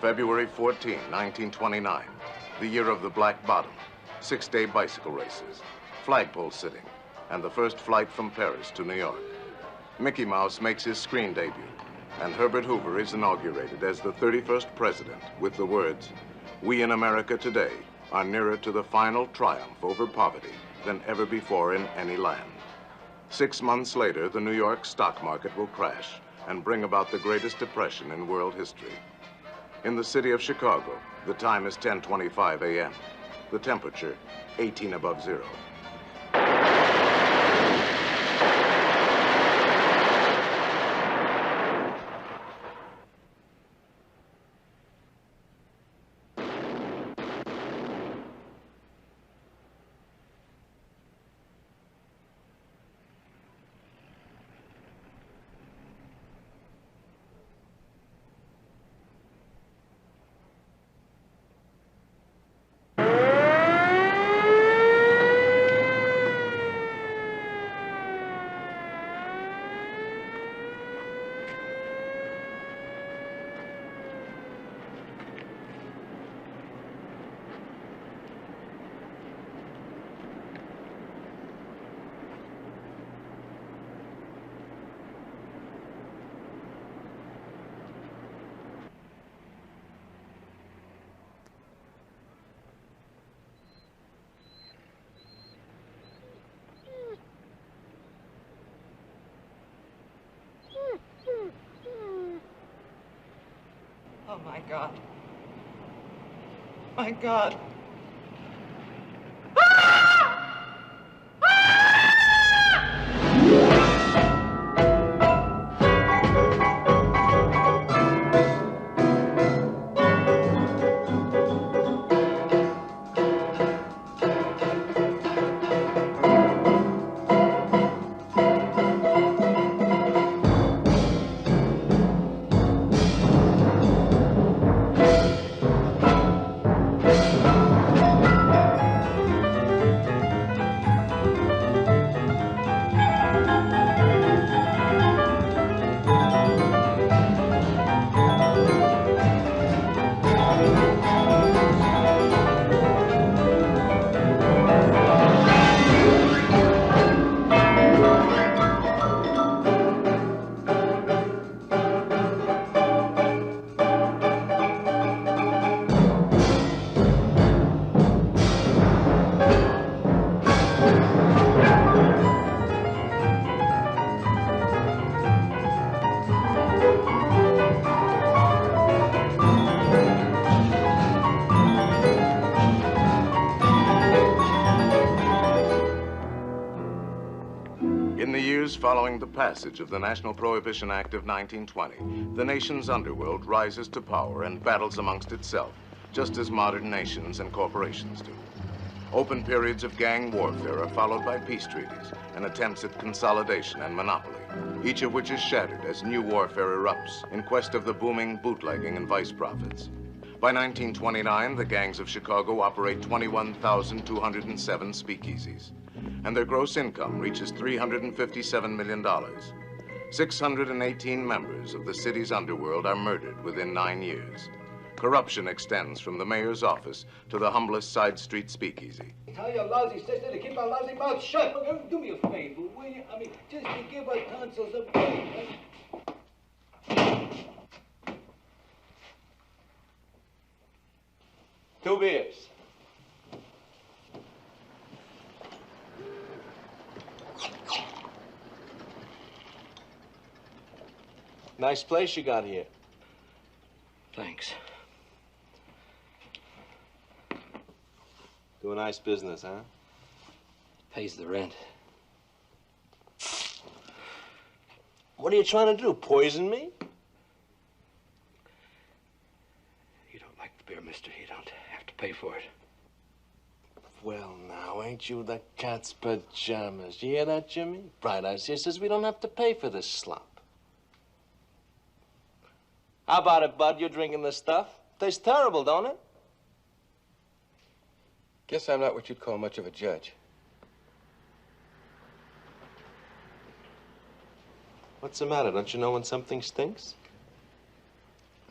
February 14, 1929, the year of the Black Bottom, 6-day bicycle races, flagpole sitting, and the first flight from Paris to New York. Mickey Mouse makes his screen debut, and Herbert Hoover is inaugurated as the 31st president with the words, "We in America today are nearer to the final triumph over poverty than ever before in any land." 6 months later, the New York stock market will crash and bring about the greatest depression in world history. In the city of Chicago, the time is 10:25 a.m. The temperature, 18 above zero. Oh, my God. My God. Following the passage of the National Prohibition Act of 1920, the nation's underworld rises to power and battles amongst itself, just as modern nations and corporations do. Open periods of gang warfare are followed by peace treaties and attempts at consolidation and monopoly, each of which is shattered as new warfare erupts in quest of the booming bootlegging and vice profits. By 1929, the gangs of Chicago operate 21,207 speakeasies, and their gross income reaches $357 million. 618 members of the city's underworld are murdered within 9 years. Corruption extends from the mayor's office to the humblest side street speakeasy. Tell your lousy sister to keep her lousy mouth shut. Do me a favor, will you? I mean, just to give her tonsils a break. Two beers. Nice place you got here. Thanks. Do a nice business, huh? Pays the rent. What are you trying to do, poison me? You don't like the beer, mister. You don't have to pay for it. Well, now, ain't you the cat's pajamas? You hear that, Jimmy? Bright Eyes here says we don't have to pay for this slop. How about it, Bud? You're drinking this stuff? Tastes terrible, don't it? Guess I'm not what you'd call much of a judge. What's the matter? Don't you know when something stinks?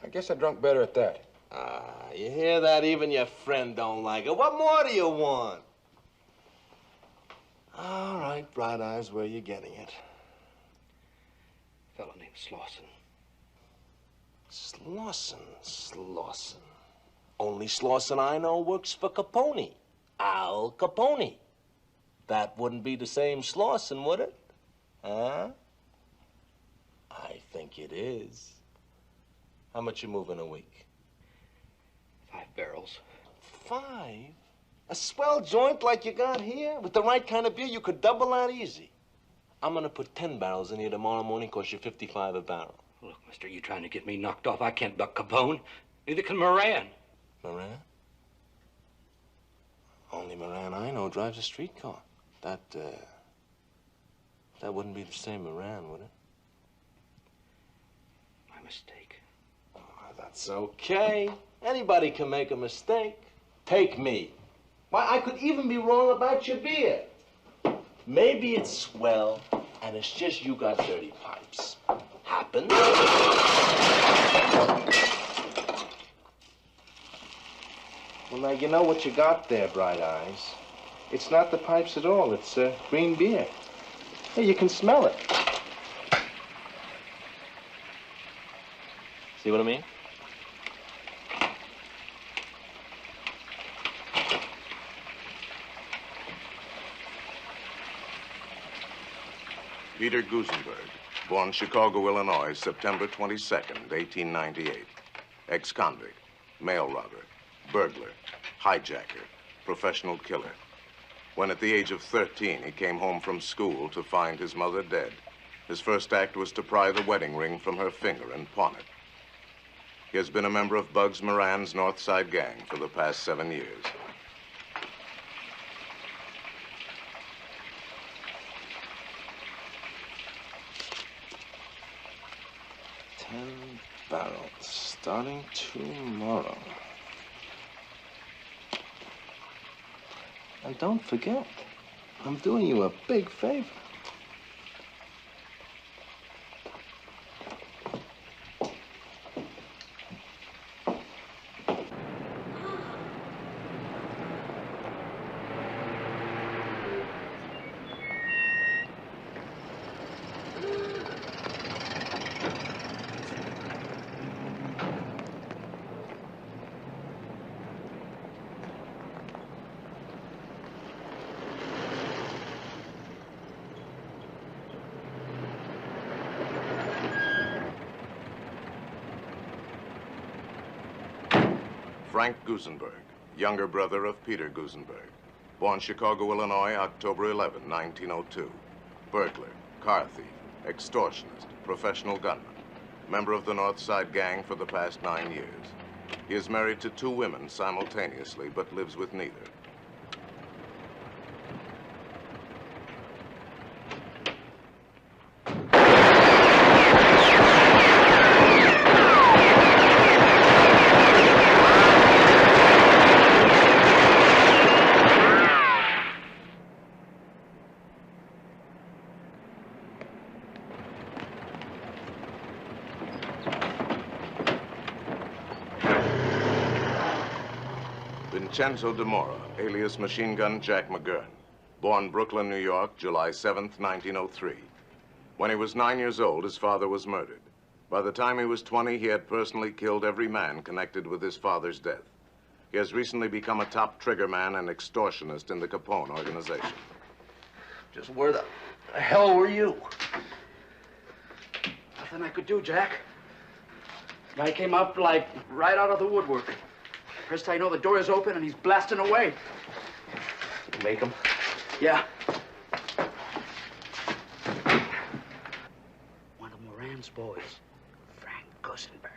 I guess I drunk better at that. You hear that? Even your friend don't like it. What more do you want? All right, Bright Eyes, where you getting it? A fellow named Slauson. Slauson. Only Slauson I know works for Capone. Al Capone. That wouldn't be the same Slauson, would it? Huh? I think it is. How much you moving a week? 5 barrels. 5? A swell joint like you got here? With the right kind of beer, you could double that easy. I'm gonna put 10 barrels in here tomorrow morning, cost you 55 a barrel. Look, mister, you trying to get me knocked off? I can't buck Capone. Neither can Moran. Moran? Only Moran I know drives a streetcar. That wouldn't be the same Moran, would it? My mistake. Oh, that's okay. Anybody can make a mistake. Take me. Why, I could even be wrong about your beer. Maybe it's swell, and it's just you got dirty pipes. Happens. Well, now, you know what you got there, Bright Eyes. It's not the pipes at all. It's green beer. Hey, you can smell it. See what I mean? Peter Gusenberg, born Chicago, Illinois, September 22nd, 1898. Ex-convict, mail robber, burglar, hijacker, professional killer. When at the age of 13, he came home from school to find his mother dead. His first act was to pry the wedding ring from her finger and pawn it. He has been a member of Bugs Moran's North Side gang for the past 7 years. Barrels, starting tomorrow. And don't forget, I'm doing you a big favor. Frank Gusenberg, younger brother of Peter Gusenberg. Born Chicago, Illinois, October 11, 1902. Burglar, car thief, extortionist, professional gunman. Member of the North Side gang for the past 9 years. He is married to 2 women simultaneously, but lives with neither. Vincenzo DeMora, alias Machine Gun Jack McGurn. Born Brooklyn, New York, July 7th, 1903. When he was 9 years old, his father was murdered. By the time he was 20, he had personally killed every man connected with his father's death. He has recently become a top triggerman and extortionist in the Capone organization. Just where the hell were you? Nothing I could do, Jack. Guy came up like right out of the woodwork. First I know, the door is open and he's blasting away. Make him? Yeah. One of Moran's boys, Frank Gusenberg.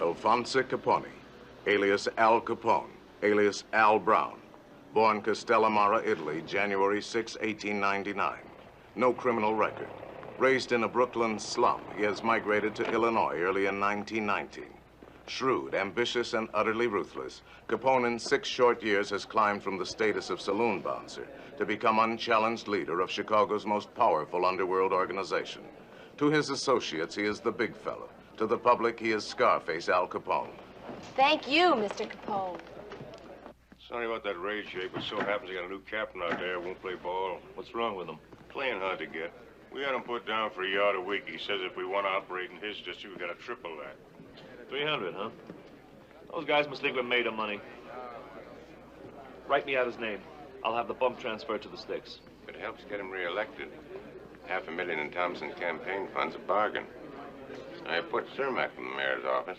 Alphonse Capone, alias Al Capone, alias Al Brown. Born Castellamare, Italy, January 6, 1899. No criminal record. Raised in a Brooklyn slum, he has migrated to Illinois early in 1919. Shrewd, ambitious, and utterly ruthless, Capone in 6 short years has climbed from the status of saloon bouncer to become unchallenged leader of Chicago's most powerful underworld organization. To his associates, he is the big fellow. To the public, he is Scarface Al Capone. Thank you, Mr. Capone. Sorry about that raid, Jake, but so happens he got a new captain out there who won't play ball. What's wrong with him? Playing hard to get. We had him put down for a yard a week. He says if we want to operate in his district, we got to triple that. 300, huh? Those guys must think we're made of money. Write me out his name. I'll have the bump transferred to the sticks. If it helps get him reelected, $500,000 in Thompson campaign funds a bargain. I put Cermak in the mayor's office,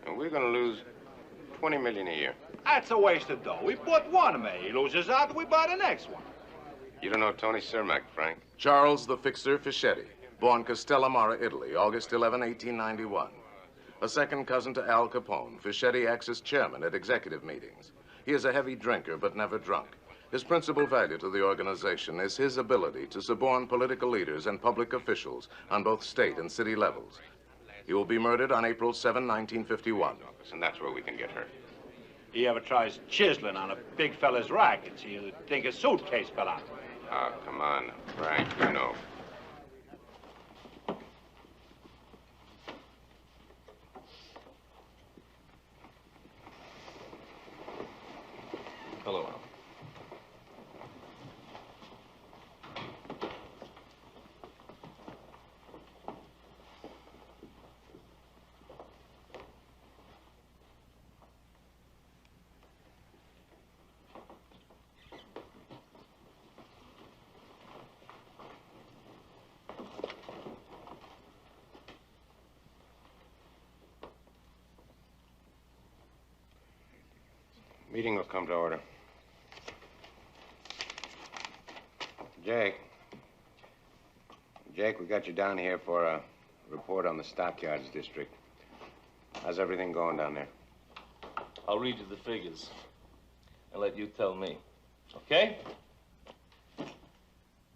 and we're going to lose $20 million a year. That's a waste of dough. We bought one man. He loses out, we buy the next one. You don't know Tony Cermak, Frank? Charles the Fixer Fischetti, born Castellamare, Italy, August 11, 1891. A second cousin to Al Capone, Fischetti acts as chairman at executive meetings. He is a heavy drinker, but never drunk. His principal value to the organization is his ability to suborn political leaders and public officials on both state and city levels. He will be murdered on April 7, 1951. And that's where we can get hurt. He ever tries chiseling on a big fella's rackets, he'll think a suitcase fell out. Oh, come on, Frank, you know. Hello, Al. Meeting will come to order. Jake, we got you down here for a report on the stockyards district. How's everything going down there? I'll read you the figures and let you tell me, okay?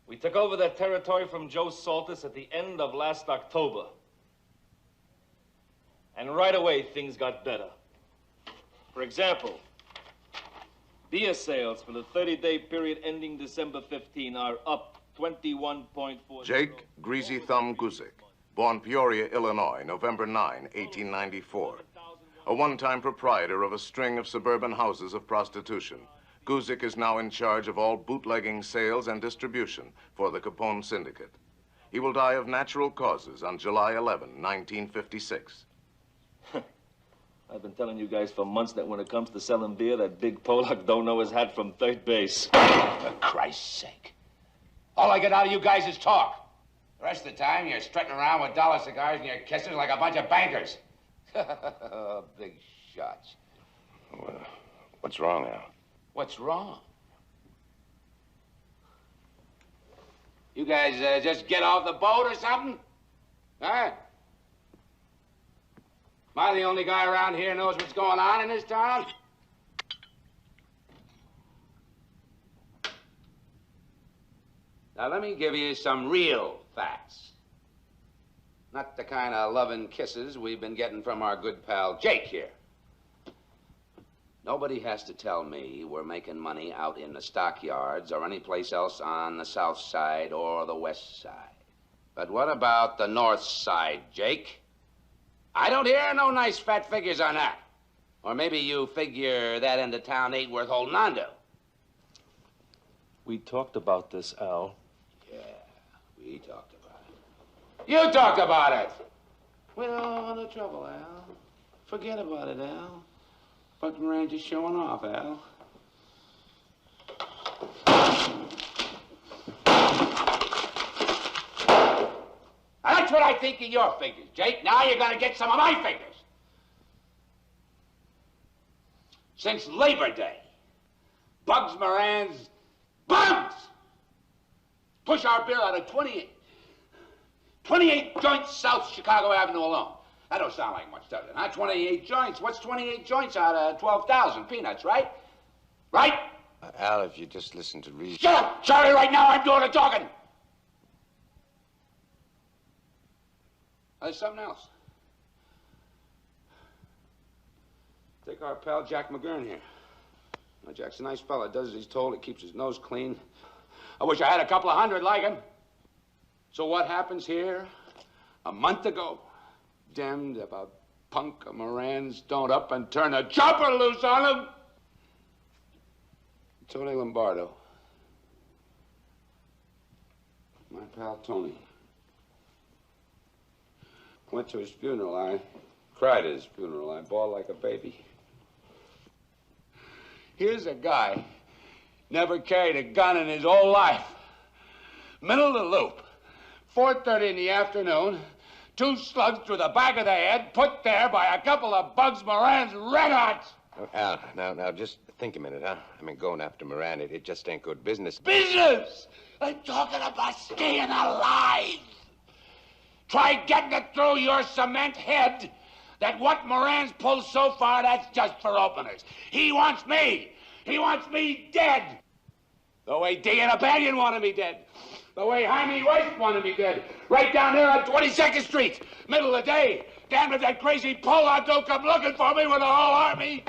We took over that territory from Joe Saltis at the end of last October. And right away, things got better. For example, beer sales for the 30-day period ending December 15 are up 21.4. Jake Greasy Thumb Guzik, born Peoria, Illinois, November 9, 1894. A one-time proprietor of a string of suburban houses of prostitution, Guzik is now in charge of all bootlegging sales and distribution for the Capone Syndicate. He will die of natural causes on July 11, 1956. I've been telling you guys for months that when it comes to selling beer, that big Polak don't know his hat from third base. For Christ's sake. All I get out of you guys is talk. The rest of the time, you're strutting around with dollar cigars and your kisses like a bunch of bankers. Big shots. Well, what's wrong, Al? What's wrong? You guys just get off the boat or something? Huh? Am I the only guy around here who knows what's going on in this town? Now, let me give you some real facts. Not the kind of loving kisses we've been getting from our good pal Jake here. Nobody has to tell me we're making money out in the stockyards or any place else on the south side or the west side. But what about the north side, Jake? I don't hear no nice fat figures on that. Or maybe you figure that end of town ain't worth holding on to. We talked about this, Al. Yeah, we talked about it. You talked about it! Well, no trouble, Al. Forget about it, Al. Fucking Ranger's showing off, Al. That's what I think of your figures, Jake. Now you're gonna get some of my figures. Since Labor Day, Bugs Moran's Bugs! Push our beer out of 28 joints South Chicago Avenue alone. That don't sound like much, does it? Huh? 28 joints. What's 28 joints out of 12,000 peanuts, right? Right? Al, if you just listen to reason. Shut up, Charlie, right now. I'm doing the talking. There's something else. Take our pal Jack McGurn here. Now, Jack's a nice fella. Does as he's told. He keeps his nose clean. I wish I had a couple of hundred like him. So what happens here? A month ago, damned if a punk of Moran's don't up and turn a chopper loose on him. Tony Lombardo. My pal Tony. Went to his funeral. I cried at his funeral. I bawled like a baby. Here's a guy, never carried a gun in his whole life. Middle of the loop, 4:30 in the afternoon, 2 slugs through the back of the head, put there by a couple of Bugs Moran's red hots. Oh, Al, now, just think a minute, huh? I mean, going after Moran, it just ain't good business. Business! I'm talking about staying alive. Try getting it through your cement head that what Moran's pulled so far, that's just for openers. He wants me. He wants me dead. The way D and Abanion wanted me dead. The way Jaime Weiss wanted me dead. Right down there on 22nd Street. Middle of the day. Damn if that crazy Pollock don't come looking for me with a whole army.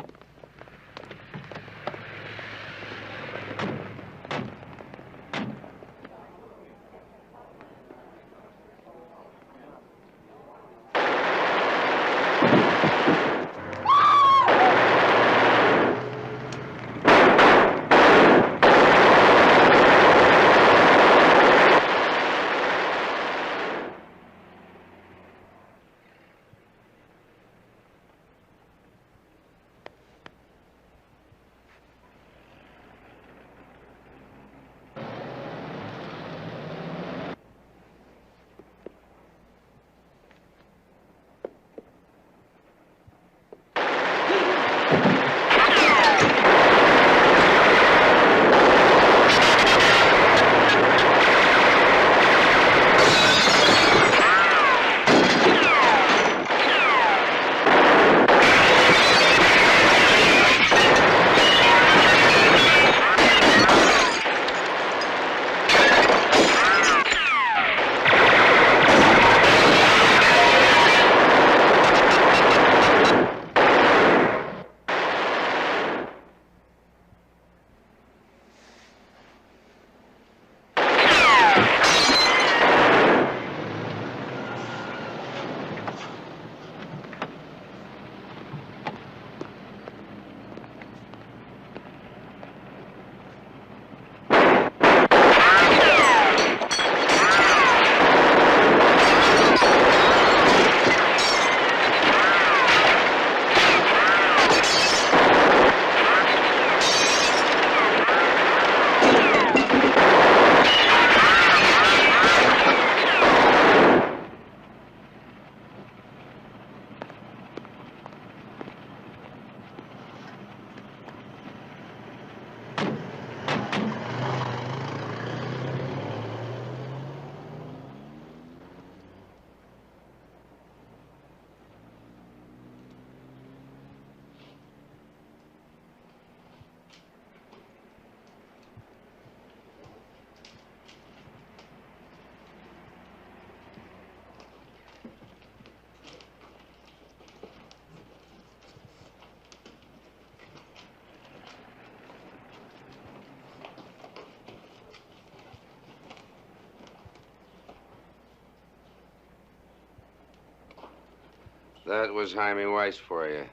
That was Jaime Weiss for you.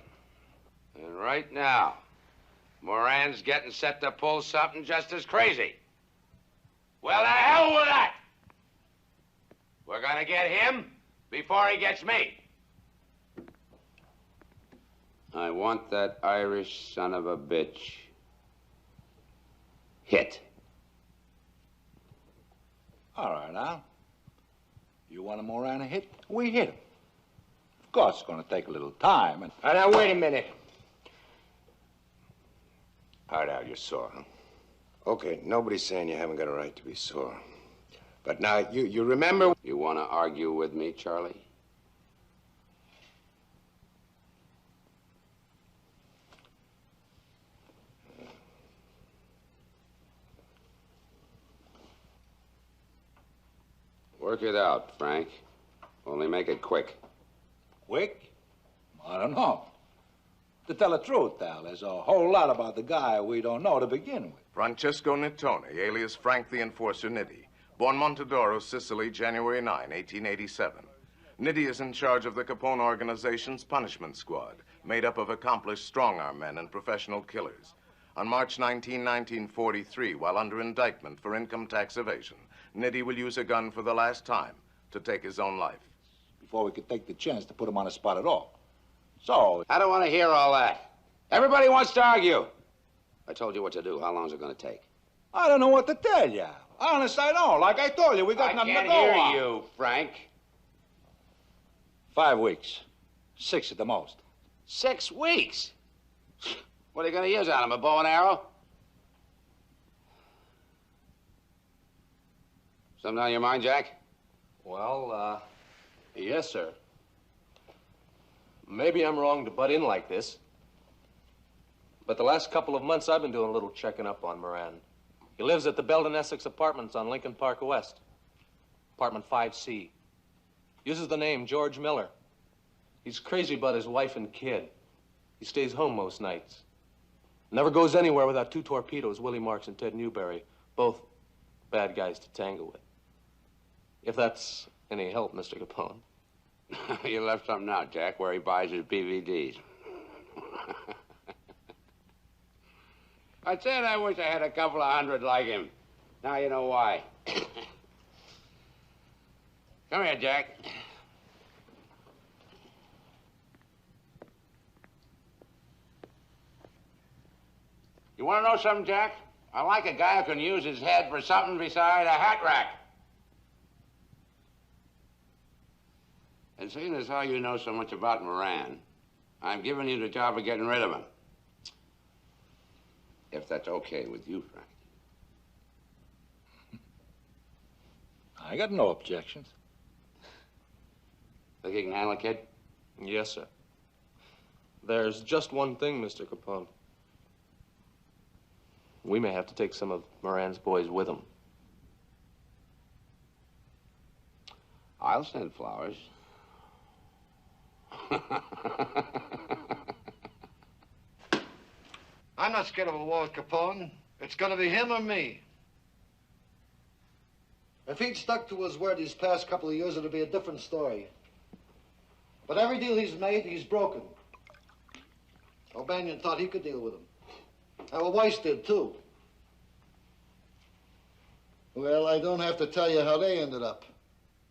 And right now, Moran's getting set to pull something just as crazy. Well, the hell with that! We're gonna get him before he gets me. I want that Irish son of a bitch hit. All right, Al. You want a Moran hit? We hit him. Of course, it's going to take a little time. And Now, wait a minute. All right, Al, you're sore, huh? Okay, nobody's saying you haven't got a right to be sore. But now, you remember... You want to argue with me, Charlie? Work it out, Frank. Only make it quick. Quick? I don't know. To tell the truth, Al, there's a whole lot about the guy we don't know to begin with. Francesco Nittoni, alias Frank the Enforcer Nitti, born Montedoro, Sicily, January 9, 1887. Nitti is in charge of the Capone organization's punishment squad, made up of accomplished strong-arm men and professional killers. On March 19, 1943, while under indictment for income tax evasion, Nitti will use a gun for the last time to take his own life. Before we could take the chance to put him on the spot at all. So... I don't want to hear all that. Everybody wants to argue. I told you what to do. How long is it going to take? I don't know what to tell you. Honest, I don't. Like I told you, we got nothing to go on. I can't hear you, Frank. 5 weeks. 6 at the most. 6 weeks? What are you going to use on him, a bow and arrow? Something on your mind, Jack? Well, yes, sir. Maybe I'm wrong to butt in like this, but the last couple of months I've been doing a little checking up on Moran. He lives at the Belden Essex Apartments on Lincoln Park West, apartment 5C. Uses the name George Miller. He's crazy about his wife and kid. He stays home most nights. Never goes anywhere without 2 torpedoes, Willie Marks and Ted Newberry, both bad guys to tangle with. If that's any help, Mr. Capone. You left something out, Jack, where he buys his DVDs. I said I wish I had a couple of hundred like him. Now you know why. Come here, Jack. You want to know something, Jack? I like a guy who can use his head for something beside a hat rack. And seeing as how you know so much about Moran, I'm giving you the job of getting rid of him. If that's okay with you, Frank. I got no objections. Think you can handle it, kid? Yes, sir. There's just one thing, Mr. Capone. We may have to take some of Moran's boys with him. I'll send flowers. I'm not scared of a war with Capone. It's gonna be him or me. If he'd stuck to his word these past couple of years, it'd be a different story. But every deal he's made, he's broken. O'Banion thought he could deal with him. Well, Weiss did, too. Well, I don't have to tell you how they ended up.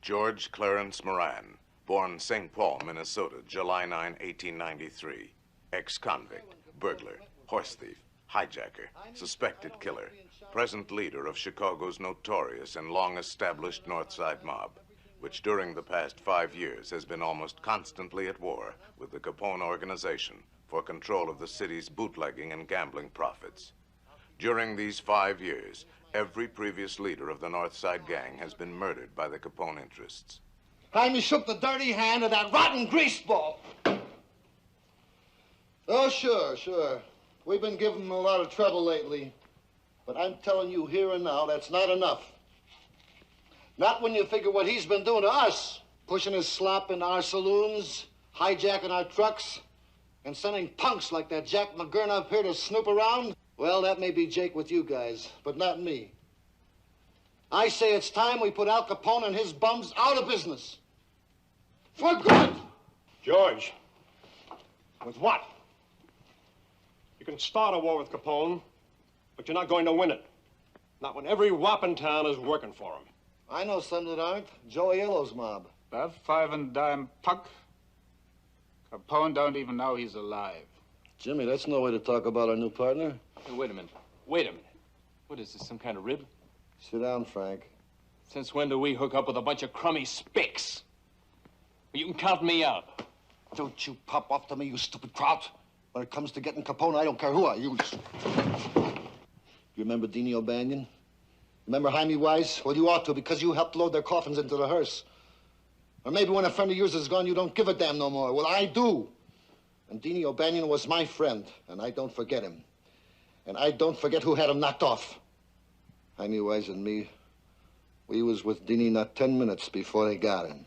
George Clarence Moran, born St. Paul, Minnesota, July 9, 1893. Ex-convict, burglar, horse thief, hijacker, suspected killer, present leader of Chicago's notorious and long-established North Side mob, which during the past 5 years has been almost constantly at war with the Capone organization for control of the city's bootlegging and gambling profits. During these 5 years, every previous leader of the North Side gang has been murdered by the Capone interests. Jaime shook the dirty hand of that rotten greaseball. Oh, sure. We've been giving him a lot of trouble lately. But I'm telling you here and now, that's not enough. Not when you figure what he's been doing to us. Pushing his slop in our saloons, hijacking our trucks, and sending punks like that Jack McGurn up here to snoop around. Well, that may be Jake with you guys, but not me. I say it's time we put Al Capone and his bums out of business. For good! George, with what? You can start a war with Capone, but you're not going to win it. Not when every wop in town is working for him. I know some that aren't. Joey Illo's mob. That 5 and dime punk? Capone don't even know he's alive. Jimmy, that's no way to talk about our new partner. Hey, wait a minute. What is this, some kind of rib? Sit down, Frank. Since when do we hook up with a bunch of crummy spicks? You can count me out. Don't you pop off to me, you stupid kraut. When it comes to getting Capone, I don't care who I use. You remember Deanie O'Banion? Remember Jaime Weiss? Well, you ought to, because you helped load their coffins into the hearse. Or maybe when a friend of yours is gone, you don't give a damn no more. Well, I do. And Deanie O'Banion was my friend, and I don't forget him. And I don't forget who had him knocked off. Jaime Weiss and me, We was with Dini not 10 minutes before they got him.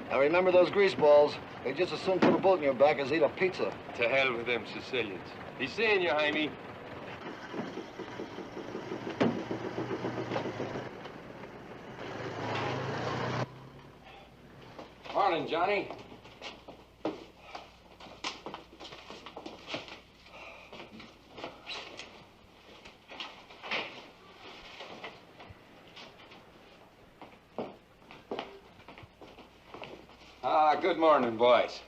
Now remember those grease balls. They just as soon put a bullet in your back as eat a pizza. To hell with them Sicilians. He's seeing you, Jaime. Morning, Johnny. Good morning, boys.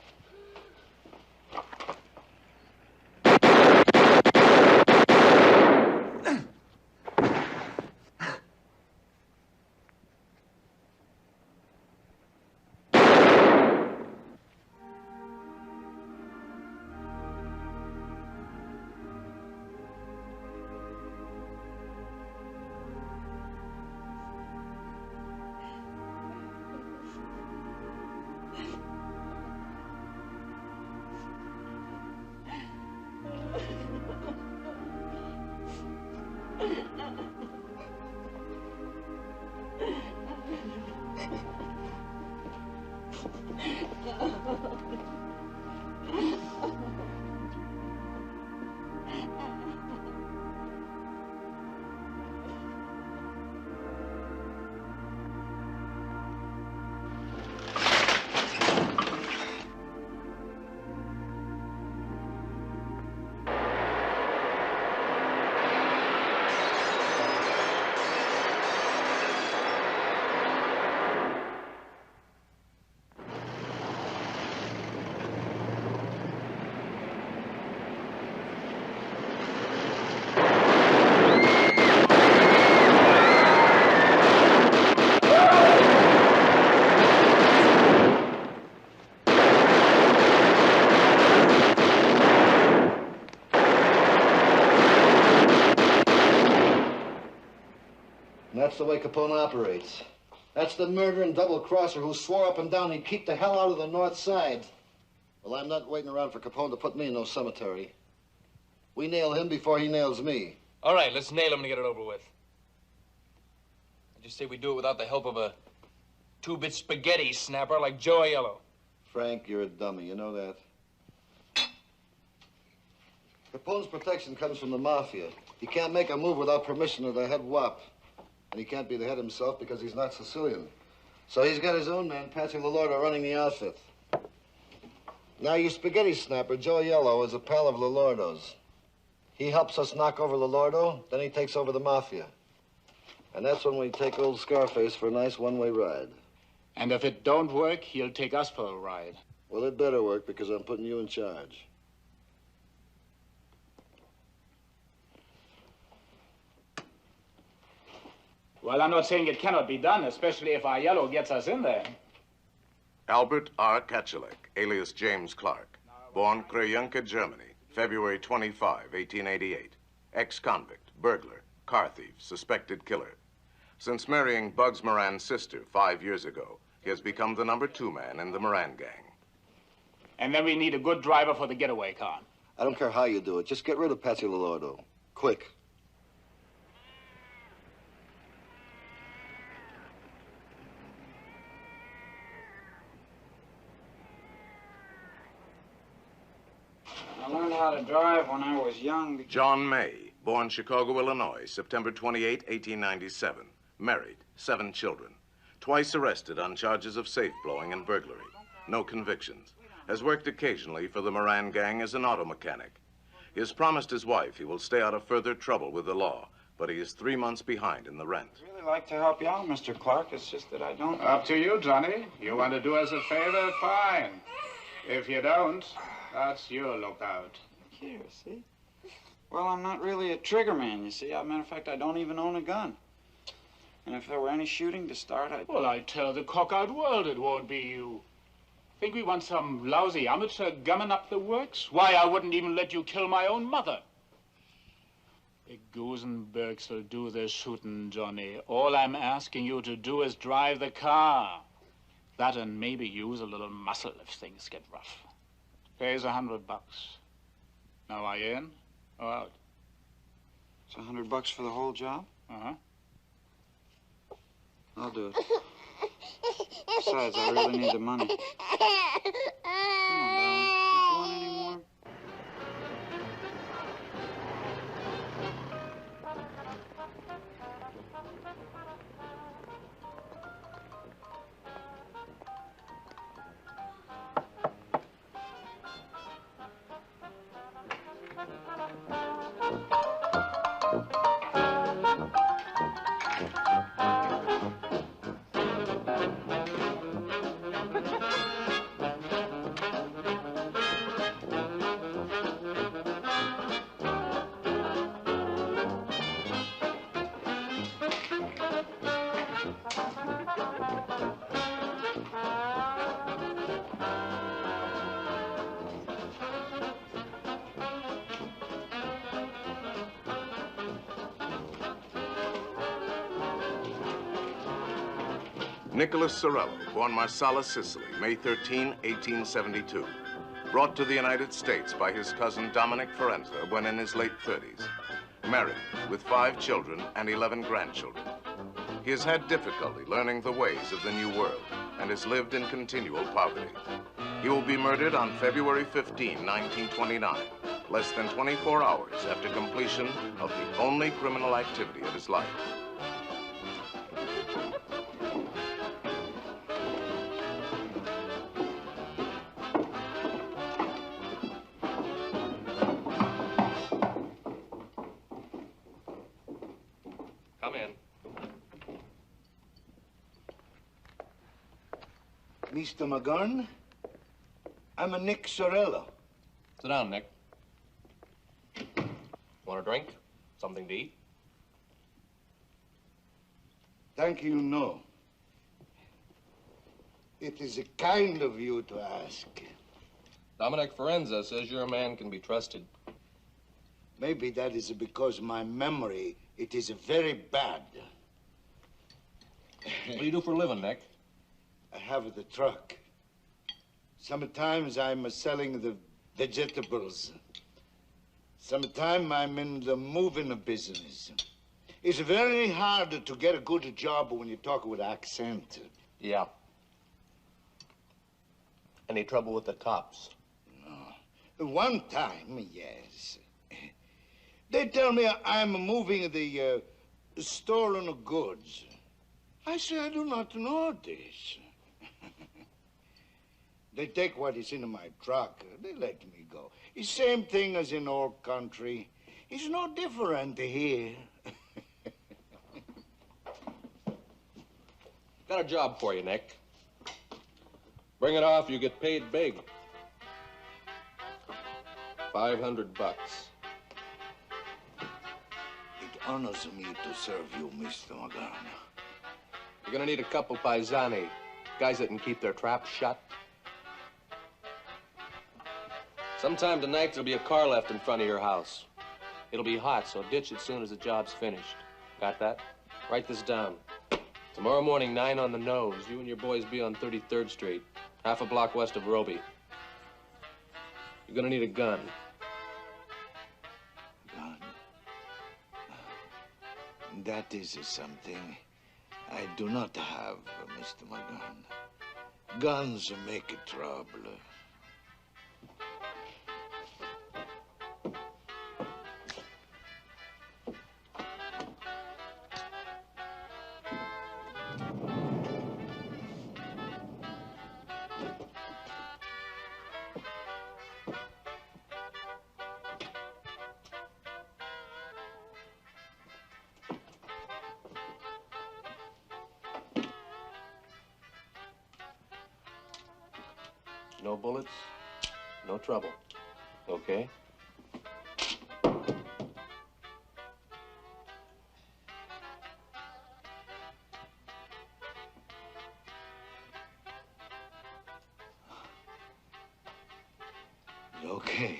That's the way Capone operates. That's the murdering double-crosser who swore up and down he'd keep the hell out of the North Side. Well, I'm not waiting around for Capone to put me in no cemetery. We nail him before he nails me. All right, let's nail him and get it over with. I just say we do it without the help of a two-bit spaghetti snapper like Joe Aiello. Frank, you're a dummy. You know that. Capone's protection comes from the Mafia. He can't make a move without permission of the head wop. And he can't be the head himself because he's not Sicilian. So he's got his own man, Patsy Lolordo, running the outfit. Now, your spaghetti snapper, Joe Aiello, is a pal of Lolordo's. He helps us knock over Lolordo, then he takes over the Mafia. And that's when we take old Scarface for a nice one-way ride. And if it don't work, he'll take us for a ride. Well, it better work because I'm putting you in charge. Well, I'm not saying it cannot be done, especially if Aiello gets us in there. Albert R. Kachelek, alias James Clark, born Krajunka, Germany, February 25, 1888. Ex-convict, burglar, car thief, suspected killer. Since marrying Bugs Moran's sister 5 years ago, he has become the #2 man in the Moran gang. And then we need a good driver for the getaway car. I don't care how you do it. Just get rid of Patsy Lolordo. Quick. I learned how to drive when I was young. John May, born Chicago, Illinois, September 28, 1897. Married, 7 children. Twice arrested on charges of safe blowing and burglary. No convictions. Has worked occasionally for the Moran gang as an auto mechanic. He has promised his wife he will stay out of further trouble with the law, but he is 3 months behind in the rent. I'd really like to help you out, Mr. Clark. It's just that I don't... Up to you, Johnny. You want to do us a favor? Fine. If you don't, that's your lookout. Here, see? Well, I'm not really a trigger man, you see. As a matter of fact, I don't even own a gun. And if there were any shooting to start, I'd... Well, I tell the cockeyed world it won't be you. Think we want some lousy amateur gumming up the works? Why, I wouldn't even let you kill my own mother. The Gusenbergs will do the shooting, Johnny. All I'm asking you to do is drive the car. That and maybe use a little muscle if things get rough. Pays $100. Now, are you in or out? It's $100 for the whole job? Uh-huh. I'll do it. Besides, I really need the money. Come on, darling. Don't you want any more? Nicholas Sorello, born Marsala, Sicily, May 13, 1872. Brought to the United States by his cousin Dominic Forenza when in his late 30s. Married, with 5 children and 11 grandchildren. He has had difficulty learning the ways of the new world and has lived in continual poverty. He will be murdered on February 15, 1929, less than 24 hours after completion of the only criminal activity of his life. Come in. Mr. McGurn, I'm a Nick Sorello. Sit down, Nick. Want a drink? Something to eat? Thank you, no. It is kind of you to ask. Dominic Forenza says your man can be trusted. Maybe that is because my memory, it is very bad. What do you do for a living, Nick? I have the truck. Sometimes I'm selling the vegetables. Sometimes I'm in the moving business. It's very hard to get a good job when you talk with accent. Yeah. Any trouble with the cops? No. One time, yes. They tell me I'm moving the stolen goods. I say I do not know this. They take what is in my truck. They let me go. It's same thing as in our country. It's no different here. Got a job for you, Nick. Bring it off, you get paid big. $500. It honors me to serve you, Mr. McGurn. You're gonna need a couple paisani, guys that can keep their traps shut. Sometime tonight, there'll be a car left in front of your house. It'll be hot, so ditch it soon as the job's finished. Got that? Write this down. Tomorrow morning, 9 on the nose. You and your boys be on 33rd Street, half a block west of Roby. You're gonna need a gun. Gun? That is something I do not have, Mr. McGurn. Guns make trouble. No bullets, no trouble. Okay? Okay.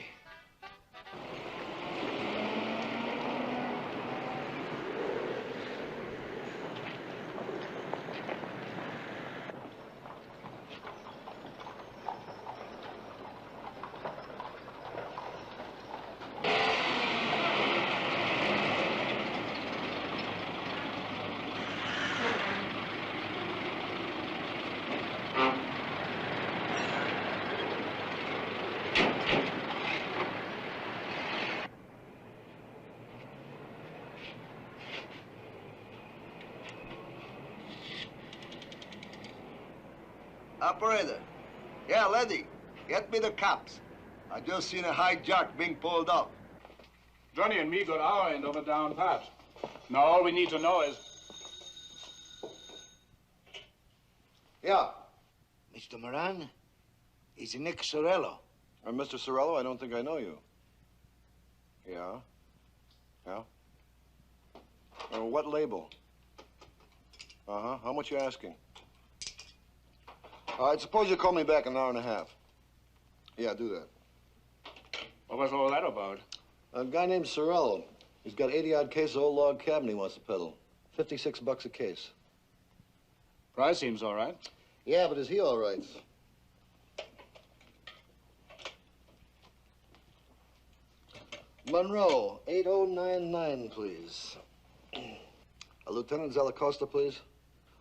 Operator. Yeah, lady. Get me the cops. I just seen a hijack being pulled up. Johnny and me got our end of it down pat. Now all we need to know is... Yeah. Mr. Moran, it's Nick Sorello. I'm Mr. Sorello. I don't think I know you. Yeah? Yeah? What label? Uh-huh. How much you asking? All right, suppose you call me back in an hour and a half. Yeah, do that. What was all that about? A guy named Sorello. He's got 80-odd cases of old log cabin he wants to peddle. $56 a case. Price seems all right. Yeah, but is he all right? Monroe, 8099, please. Lieutenant Zalacosta, please.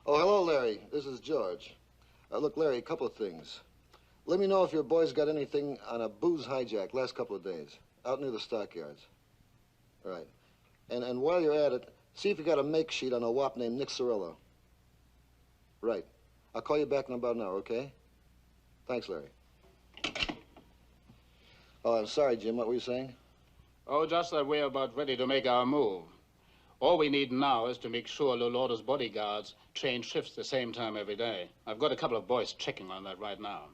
Oh, hello, Larry. This is George. Look, Larry, a couple of things. Let me know if your boys got anything on a booze hijack last couple of days, out near the stockyards. All right. And while you're at it, see if you got a make sheet on a wop named Nick Sorello. Right. I'll call you back in about an hour, okay? Thanks, Larry. Oh, I'm sorry, Jim. What were you saying? Oh, just that we're about ready to make our move. All we need now is to make sure Lolordo's bodyguards change shifts the same time every day. I've got a couple of boys checking on that right now.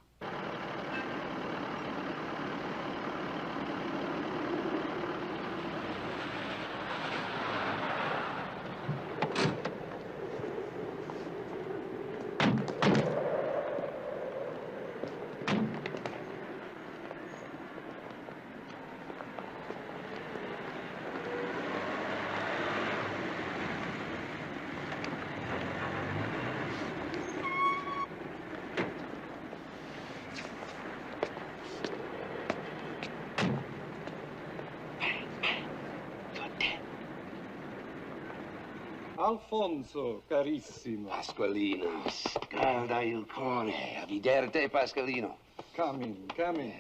Alfonso, carissimo. Pasqualino, scalda il cuore. A vedere te, Pasqualino. Come in, come in.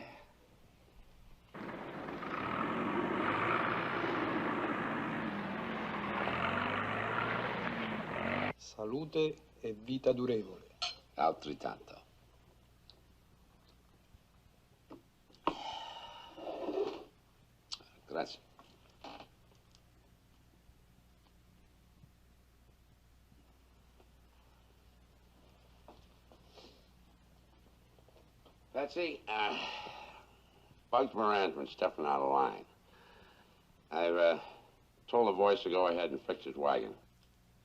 Salute e vita durevole. Altrettanto. Grazie. Betsy, bugged Moran from stepping out of line. I've told the boys to go ahead and fix his wagon.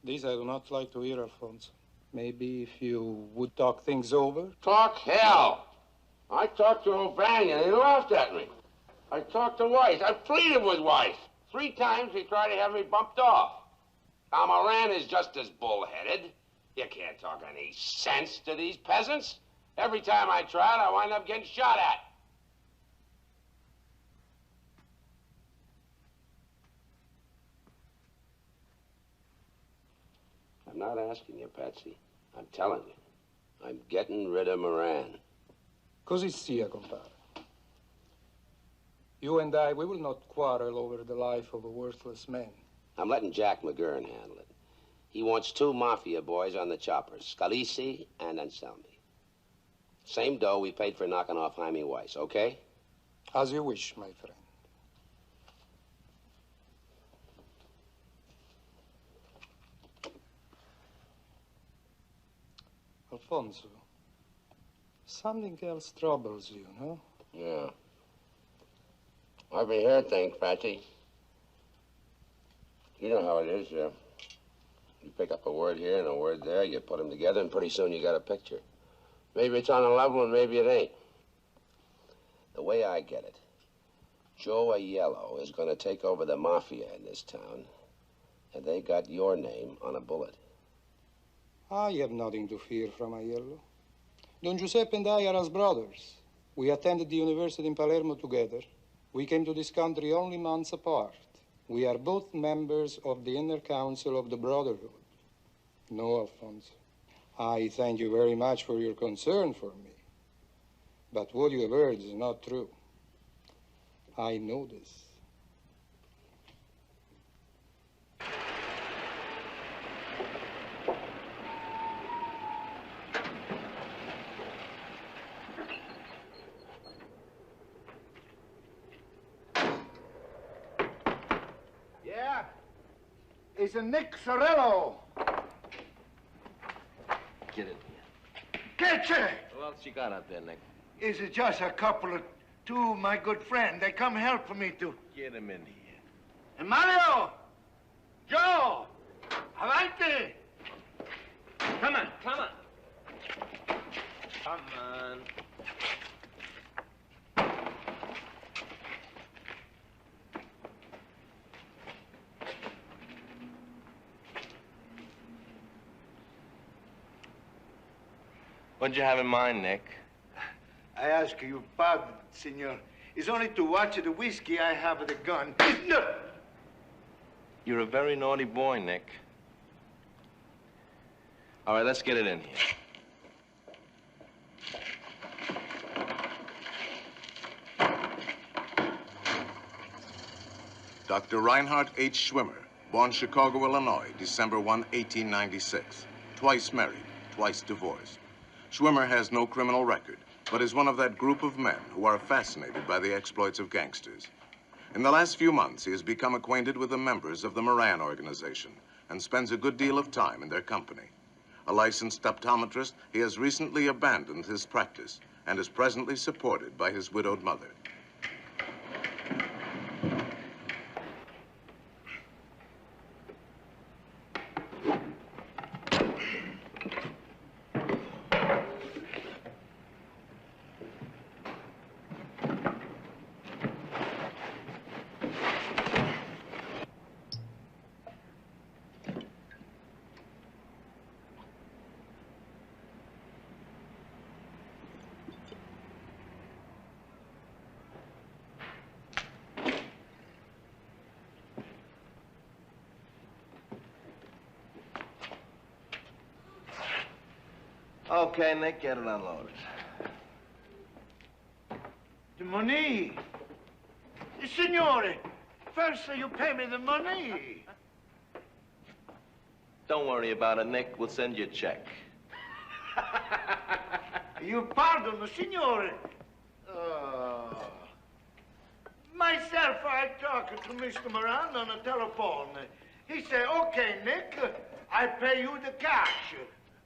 This I do not like to hear, Alfonso. Maybe if you would talk things over? Talk hell! I talked to O'Banion and he laughed at me. I talked to Weiss. I pleaded with Weiss. 3 times he tried to have me bumped off. Now, Moran is just as bullheaded. You can't talk any sense to these peasants. Every time I try it, I wind up getting shot at. I'm not asking you, Patsy. I'm telling you. I'm getting rid of Moran. Così sia, compare. You and I, we will not quarrel over the life of a worthless man. I'm letting Jack McGurn handle it. He wants 2 mafia boys on the choppers, Scalisi and Anselmi. Same dough we paid for knocking off Jaime Weiss, okay? As you wish, my friend. Alfonso, something else troubles you, no? Yeah. I've been hearing things, Patsy. You know how it is, yeah. You pick up a word here and a word there, you put them together, and pretty soon you got a picture. Maybe it's on a level and maybe it ain't. The way I get it, Joe Aiello is going to take over the mafia in this town, and they got your name on a bullet. I have nothing to fear from Aiello. Don Giuseppe and I are as brothers. We attended the university in Palermo together. We came to this country only months apart. We are both members of the Inner Council of the Brotherhood. No, Alfonso. I thank you very much for your concern for me. But what you have heard is not true. I know this. is Nick Sorello. Get in here. Get you! Who else you got out there, Nick? Is it just a couple of two, my good friend? They come help me to... Get him in here. And Mario! Joe! Avanti! Come on, come on. Come on. What'd you have in mind, Nick? I ask you pardon, senor. It's only to watch the whiskey I have the gun. No! You're a very naughty boy, Nick. All right, let's get it in here. Dr. Reinhard H. Schwimmer, born Chicago, Illinois, December 1, 1896. Twice married, twice divorced. Schwimmer has no criminal record, but is one of that group of men who are fascinated by the exploits of gangsters. In the last few months, he has become acquainted with the members of the Moran organization and spends a good deal of time in their company. A licensed optometrist, he has recently abandoned his practice and is presently supported by his widowed mother. Okay, Nick, get it unloaded. The money. Signore, first you pay me the money. Don't worry about it, Nick. We'll send you a check. You pardon, signore. Myself, I talked to Mr. Moran on the telephone. He said, okay, Nick, I pay you the cash.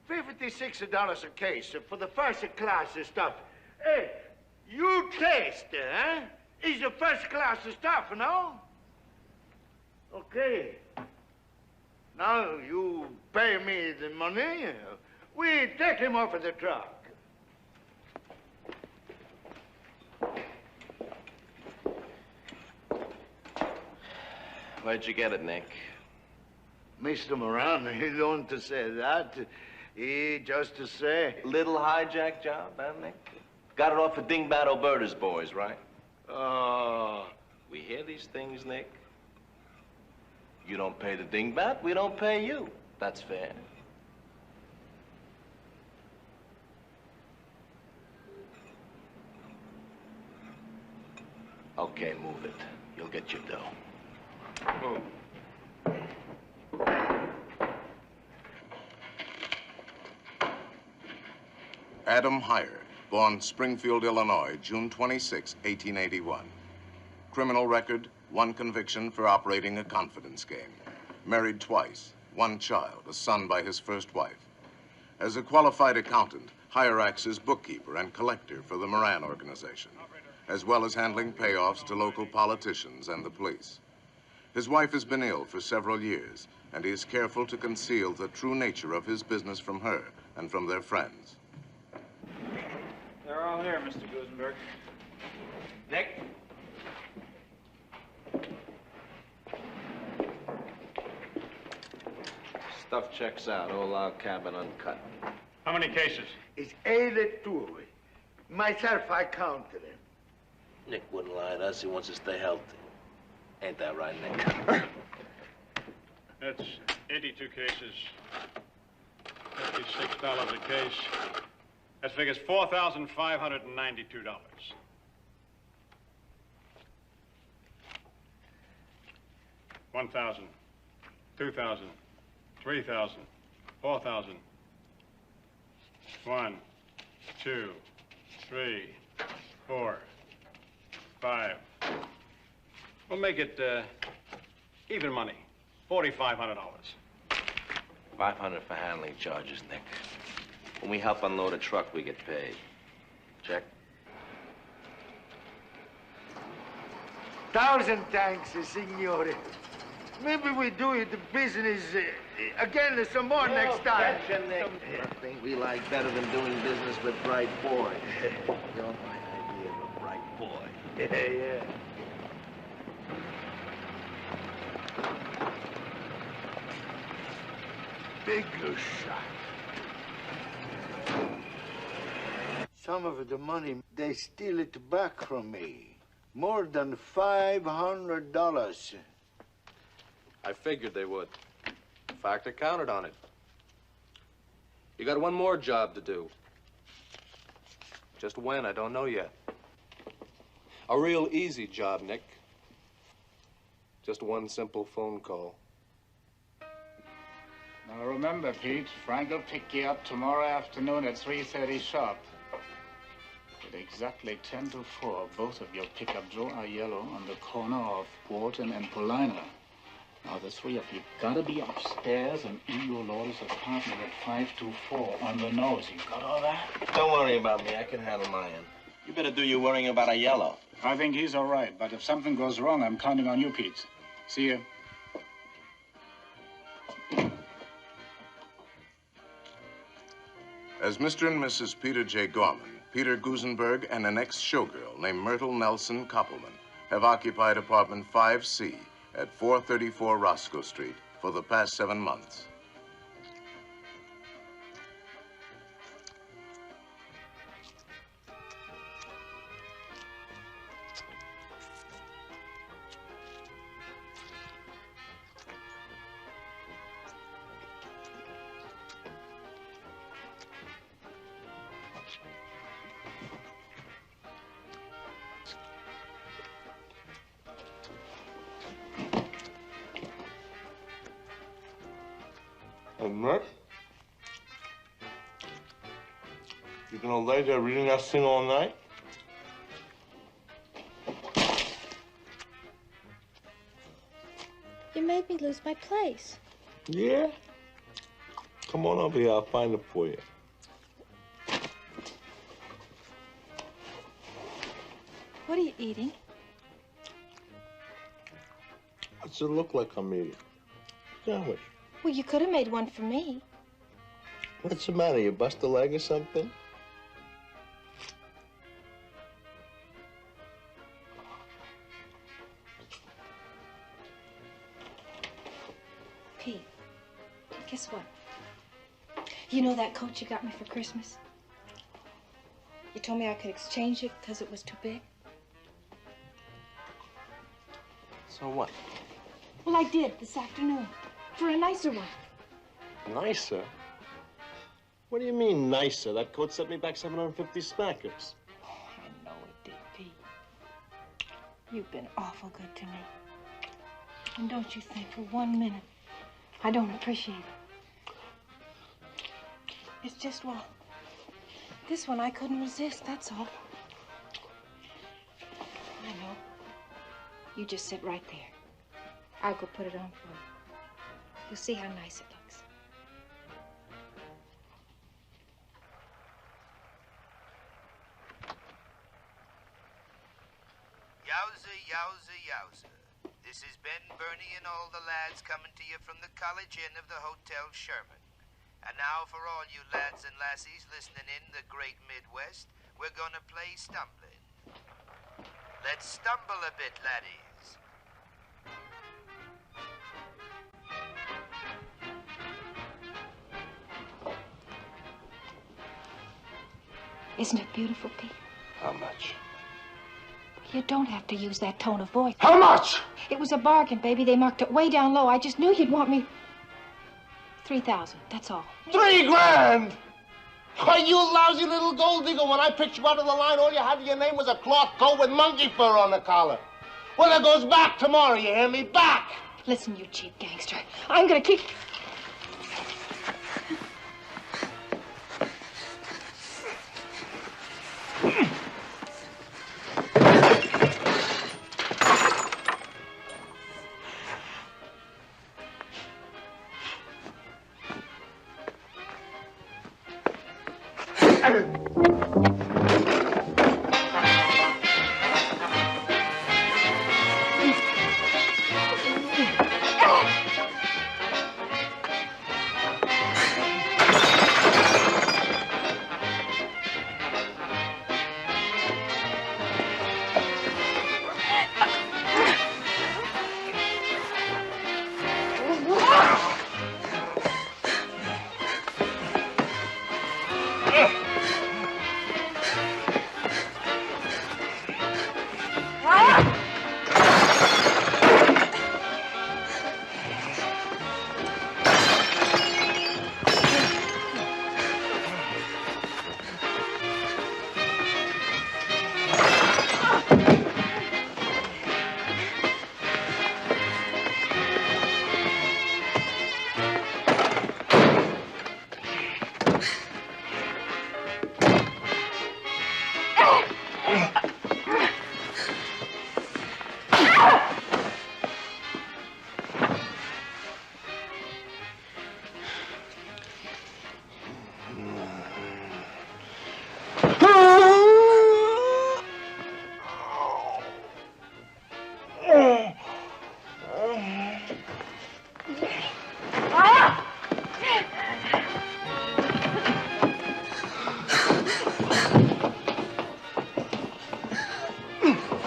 $56 a case for the first class stuff. Hey, you taste, huh? It's the first class stuff, no? Okay. Now you pay me the money. We take him off of the truck. Where'd you get it, Nick? Mr. Moran, he don't say that. He just to say... Little hijack job, huh, Nick? Got it off of Dingbat Alberta's boys, right? We hear these things, Nick. You don't pay the Dingbat, we don't pay you. That's fair. Okay, move it. You'll get your dough. Move. Adam Heyer, born Springfield, Illinois, June 26, 1881. Criminal record, 1 conviction for operating a confidence game. Married twice, 1 child, a son by his first wife. As a qualified accountant, Heyer acts as bookkeeper and collector for the Moran organization, as well as handling payoffs to local politicians and the police. His wife has been ill for several years, and he is careful to conceal the true nature of his business from her and from their friends. They're all here, Mr. Gusenberg. Nick? Stuff checks out. All our cabin uncut. How many cases? It's 82. Myself, I counted them. Nick wouldn't lie to us. He wants to stay healthy. Ain't that right, Nick? That's 82 cases. $56 a case. That figures $4,592. 1,000, 2,000, 3,000, 4,000. 1, 2, 3, 4, 5. We'll make it even money. $4,500. $500 for handling charges, Nick. When we help unload a truck, we get paid. Check? 1,000 thanks, signore. Maybe we do the business again some more next time. Betcha, Nick. Nothing we like better than doing business with bright boys. You're my idea of a bright boy. Yeah. Bigger shot. Some of the money, they steal it back from me. More than $500. I figured they would. In fact, I counted on it. You got one more job to do. Just when, I don't know yet. A real easy job, Nick. Just one simple phone call. Now remember, Pete, Frank will pick you up tomorrow afternoon at 3:30 sharp. At exactly 10 to 4, both of you pick up Joe Aiello on the corner of Walton and Paulina. Now, the three of you gotta be upstairs and in your lawyer's apartment at 5 to 4 on the nose. You got all that? Don't worry about me. I can handle my end. You better do your worrying about Aiello. I think he's all right, but if something goes wrong, I'm counting on you, Pete. See you. As Mr. and Mrs. Peter J. Gorman, Peter Gusenberg and an ex-showgirl named Myrtle Nelson Koppelman have occupied apartment 5C at 434 Roscoe Street for the past 7 months. Nick? You gonna lay there reading that thing all night? You made me lose my place. Yeah? Come on over here, I'll find it for you. What are you eating? What's it look like I'm eating? Sandwich. Well, you could have made one for me. What's the matter? You bust a leg or something? Pete, guess what? You know that coat you got me for Christmas? You told me I could exchange it because it was too big. So what? Well, I did this afternoon for a nicer one. Nicer? What do you mean, nicer? That coat set me back 750 smackers. I know it did, Pete. You've been awful good to me. And don't you think for 1 minute I don't appreciate it. It's just, well, this one I couldn't resist, that's all. I know. You just sit right there. I'll go put it on for you. You'll see how nice it looks. Yowza, yowza, yowza. This is Ben, Bernie, and all the lads coming to you from the College Inn of the Hotel Sherman. And now for all you lads and lassies listening in the great Midwest, we're gonna play stumbling. Let's stumble a bit, laddies. Isn't it beautiful, Pete? How much? You don't have to use that tone of voice. How much? It was a bargain, baby. They marked it way down low. I just knew you'd want me. 3,000, that's all. $3 grand! Why, you lousy little gold digger, when I picked you out of the line, all you had to your name was a cloth coat with monkey fur on the collar. Well, it goes back tomorrow, you hear me? Back! Listen, you cheap gangster. I'm gonna keep...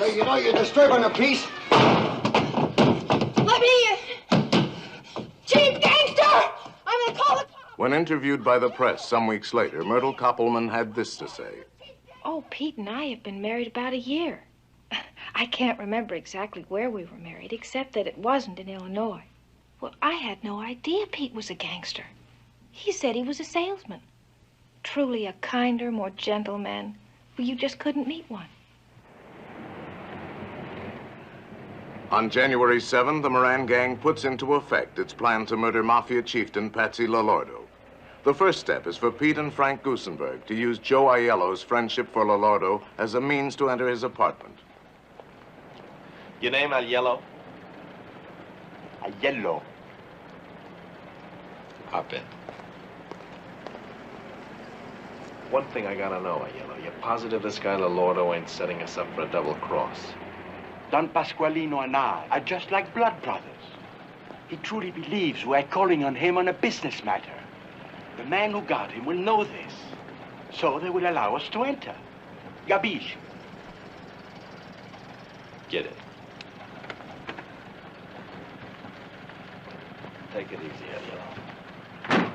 Hey, you know you're disturbing the peace. Let me in! Chief Gangster! I'm gonna call the cops! When interviewed by the press some weeks later, Myrtle Koppelman had this to say. Oh, Pete and I have been married about a year. I can't remember exactly where we were married, except that it wasn't in Illinois. Well, I had no idea Pete was a gangster. He said he was a salesman. Truly a kinder, more gentle man. Well, you just couldn't meet one. On January 7, the Moran gang puts into effect its plan to murder Mafia chieftain Patsy Lolordo. The first step is for Pete and Frank Gusenberg to use Joe Aiello's friendship for Lolordo as a means to enter his apartment. Your name, Aiello? Aiello. Hop in. One thing I gotta know, Aiello. You're positive this guy Lolordo ain't setting us up for a double cross? Don Pasqualino and I are just like blood brothers. He truly believes we're calling on him on a business matter. The man who got him will know this, so they will allow us to enter. Gabish. Get it. Take it easy, Aiello.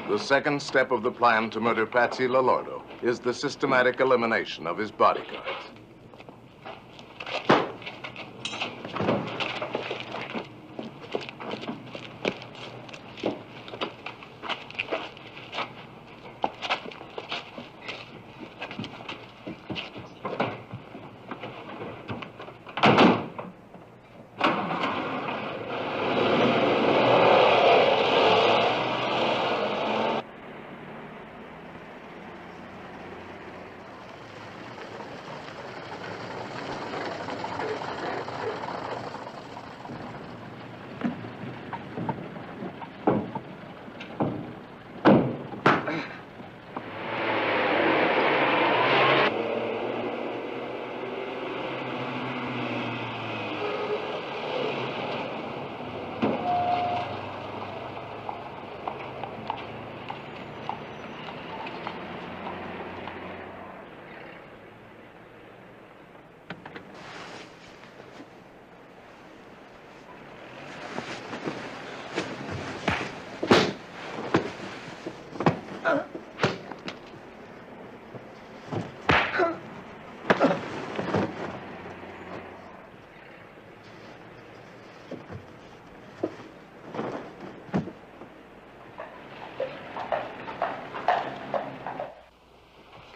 The second step of the plan to murder Patsy Lolordo is the systematic elimination of his bodyguards.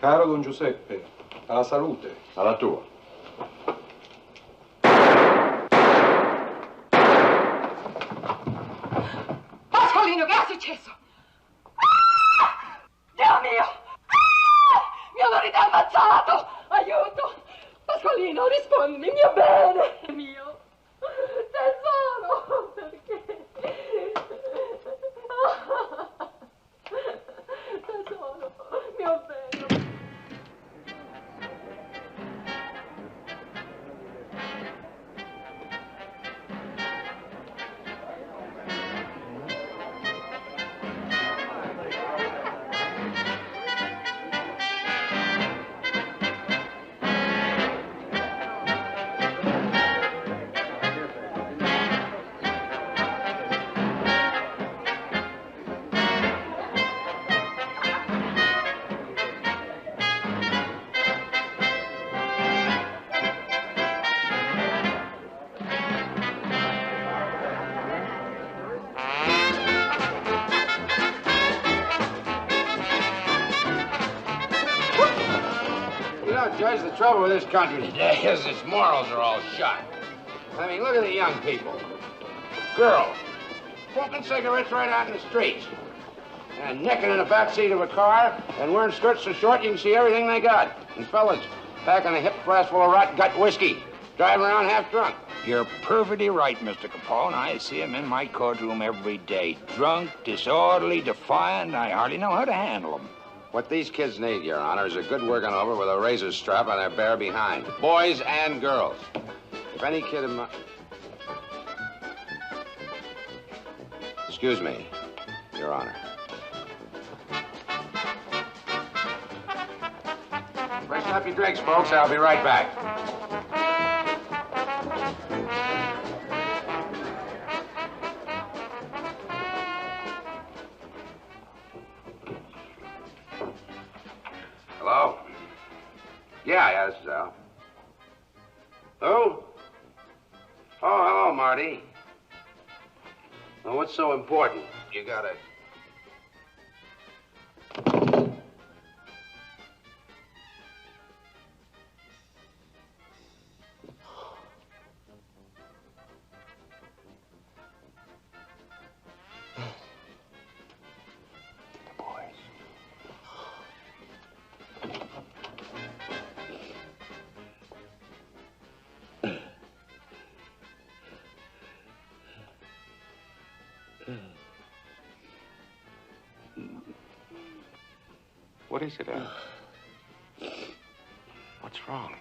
Caro Don Giuseppe, alla salute. Alla tua. Pasqualino, che è successo? Ah! Dio mio! Ah! Mio marito è ammazzato! Aiuto! Pasqualino, rispondimi, mio bene! Mio tesoro! Perché? Judge, the trouble with this country today is its morals are all shot. I mean, look at the young people. Girls, smoking cigarettes right out in the streets. And necking in the backseat of a car and wearing skirts so short you can see everything they got. And fellas packing a hip flask full of rot gut whiskey, driving around half drunk. You're perfectly right, Mr. Capone. I see him in my courtroom every day. Drunk, disorderly, defiant. I hardly know how to handle them. What these kids need, Your Honor, is a good working over with a razor strap on their bare behind. Boys and girls. If any kid of mine... Excuse me, Your Honor. Freshen up your drinks, folks. I'll be right back. Hello? Yeah, this is Al. Who? Oh, hello, Marty. Well, what's so important? You gotta... What is it, Al? What's wrong?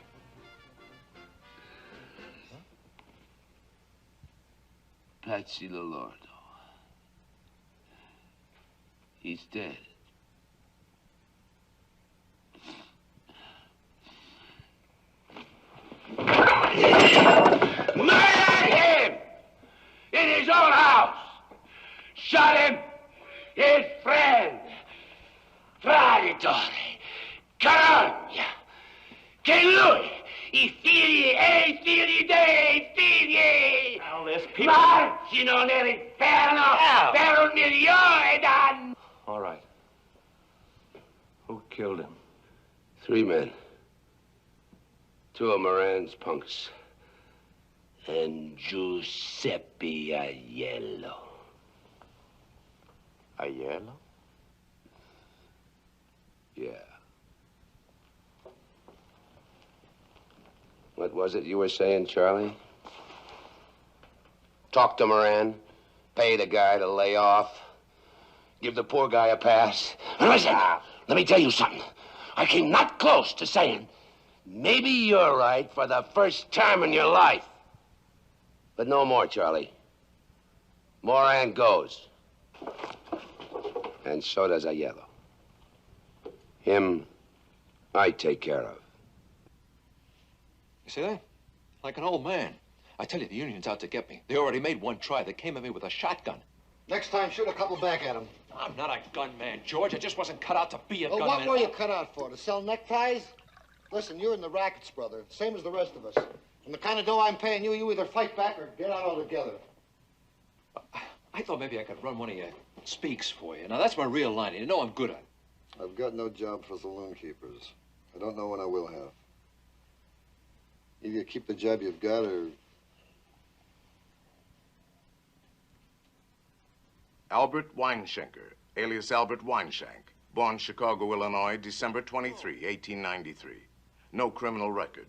Patsy Lolordo. He's dead. Murdered him! In his own house! Shot him! His friend! Traditore! Carogna! Che lui! I figli e I figli dei figli! Al, there's people... Marcino nell'inferno per 1 milione d'anni! All right. Who killed him? 3 men. 2 of Moran's punks. And Giuseppe Aiello. Aiello? Yeah. What was it you were saying, Charlie? Talk to Moran, pay the guy to lay off, give the poor guy a pass. And listen, let me tell you something. I came not close to saying, maybe you're right for the first time in your life. But no more, Charlie. Moran goes. And so does Aiello. Him, I take care of. You see that? Like an old man. I tell you, the union's out to get me. They already made one try. They came at me with a shotgun. Next time, shoot a couple back at him. I'm not a gunman, George. I just wasn't cut out to be a Well, gunman. what were you cut out for? To sell neckties? Listen, you're in the rackets, brother. Same as the rest of us. And the kind of dough I'm paying you, you either fight back or get out altogether. I thought maybe I could run one of your speaks for you. Now, that's my real line. You know I'm good at it. I've got no job for saloon keepers. I don't know when I will have. Either you keep the job you've got or... Albert Weinschenker, alias Albert Weinshank, born Chicago, Illinois, December 23, 1893. No criminal record.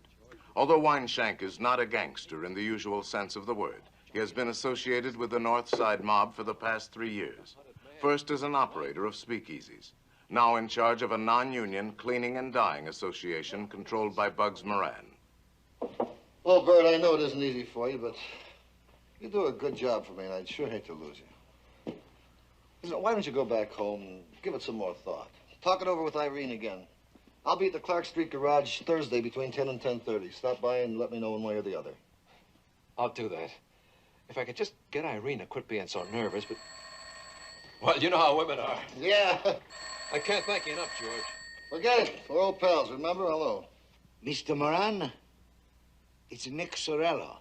Although Weinshank is not a gangster in the usual sense of the word, he has been associated with the North Side mob for the past 3 years. First as an operator of speakeasies, now in charge of a non-union cleaning and dyeing association controlled by Bugs Moran. Well, Bert, I know it isn't easy for you, but you do a good job for me, and I'd sure hate to lose you. Listen, why don't you go back home and give it some more thought? Talk it over with Irene again. I'll be at the Clark Street garage Thursday between 10 and 10:30. Stop by and let me know one way or the other. I'll do that. If I could just get Irene to quit being so nervous, but... Well, you know how women are. Yeah. I can't thank you enough, George. Forget it. We're old pals, remember? Hello. Mr. Moran, it's Nick Sorello.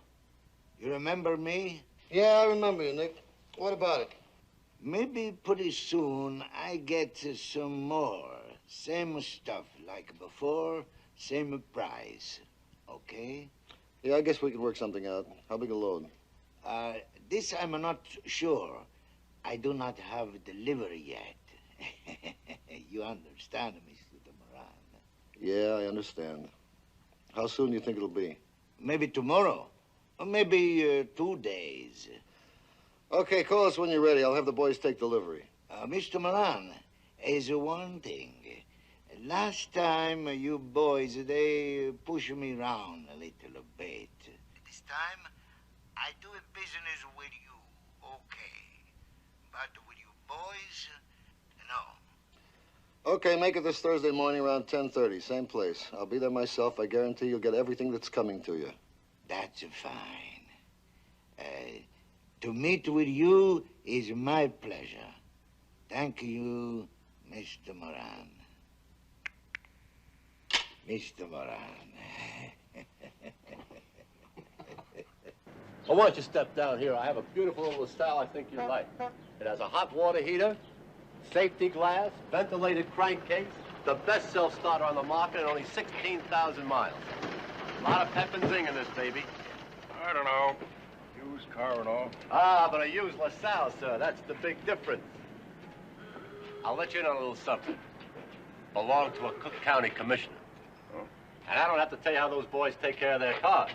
You remember me? Yeah, I remember you, Nick. What about it? Maybe pretty soon I get some more. Same stuff like before, same price. Okay? Yeah, I guess we could work something out. How big a load? This I'm not sure. I do not have delivery yet. You understand, Mr. Moran? Yeah, I understand. How soon do you think it'll be? Maybe tomorrow. Or maybe 2 days. Okay, call us when you're ready. I'll have the boys take delivery. Mr. Moran, is one thing. Last time, you boys, they pushed me around a little bit. This time, I do a business with you, okay. But with you boys, no. Okay, make it this Thursday morning around 10:30, same place. I'll be there myself. I guarantee you'll get everything that's coming to you. That's fine. To meet with you is my pleasure. Thank you, Mr. Moran. Mr. Moran. Why don't you step down here? I have a beautiful little style I think you'd like. It has a hot water heater, safety glass, ventilated crankcase, the best self-starter on the market, and only 16,000 miles. A lot of pep and zing in this baby. I don't know. Used car and all. Ah, but I use LaSalle, sir. That's the big difference. I'll let you in on a little something. Belong to a Cook County commissioner. And I don't have to tell you how those boys take care of their cars.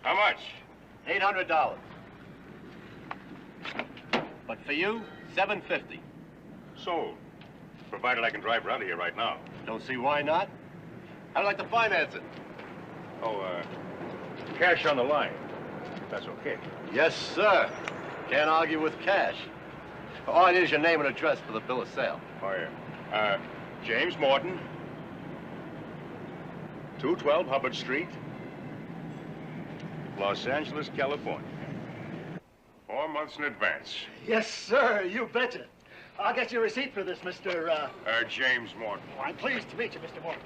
How much? $800. But for you, $750. Sold. Provided I can drive around here right now. Don't see why not. I'd like to finance it. Oh, cash on the line. That's okay. Yes, sir. Can't argue with cash. All I need is your name and address for the bill of sale. Oh, yeah. James Morton. 212 Hubbard Street, Los Angeles, California. 4 months in advance. Yes, sir, you betcha. I'll get you a receipt for this, Mr. James Morton. Oh, I'm pleased to meet you, Mr. Morton.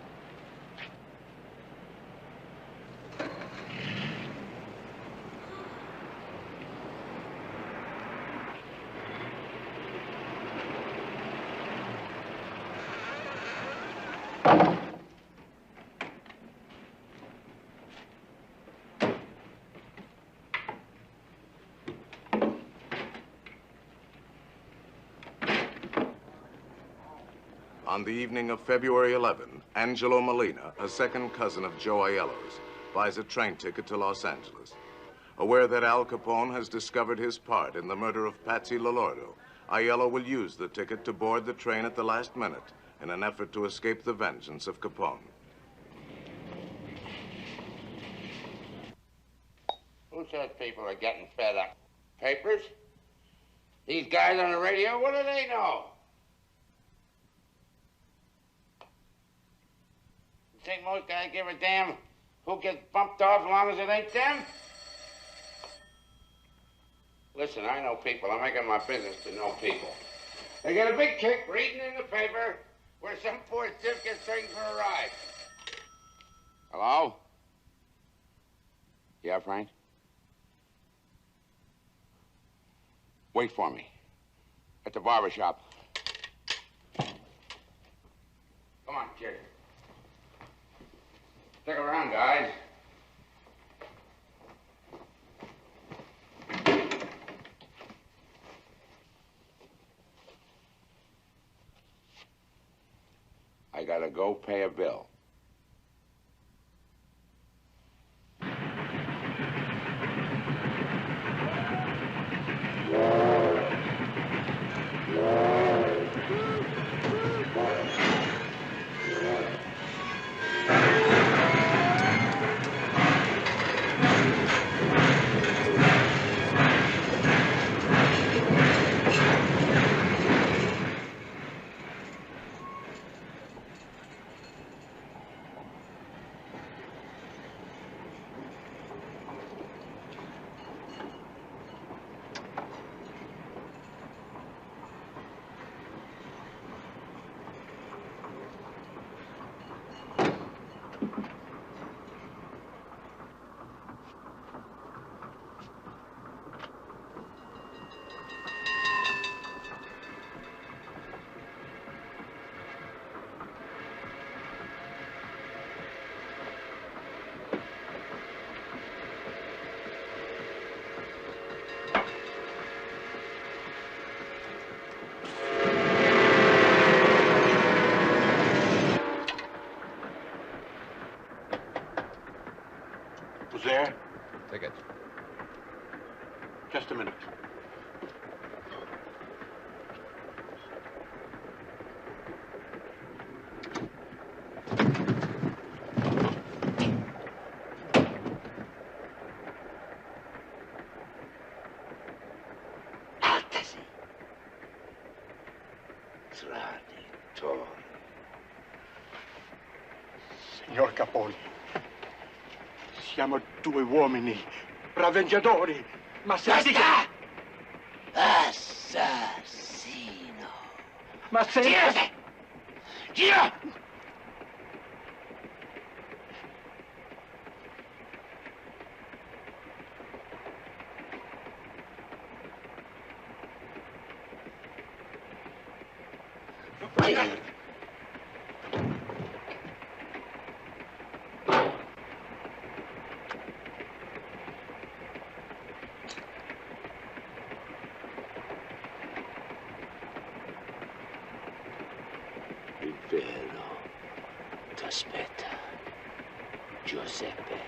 On the evening of February 11, Angelo Molina, a second cousin of Joe Aiello's, buys a train ticket to Los Angeles. Aware that Al Capone has discovered his part in the murder of Patsy Lolordo, Aiello will use the ticket to board the train at the last minute in an effort to escape the vengeance of Capone. Who says people are getting fed up? Papers? These guys on the radio, what do they know? You think most guys give a damn who gets bumped off as long as it ain't them? Listen, I know people. I'm making my business to know people. They get a big kick reading in the paper where some poor stiff gets taken for a ride. Hello? Yeah, Frank? Wait for me. At the barber shop. Come on, kid. Stick around, guys. I gotta go pay a bill. Ticket. Just a minute. Signor Capone, siamo due uomini, braveggiatori, ma se... Basta! Assassino! Ma se... Girate! Gira! Il vero t'aspetta, Giuseppe.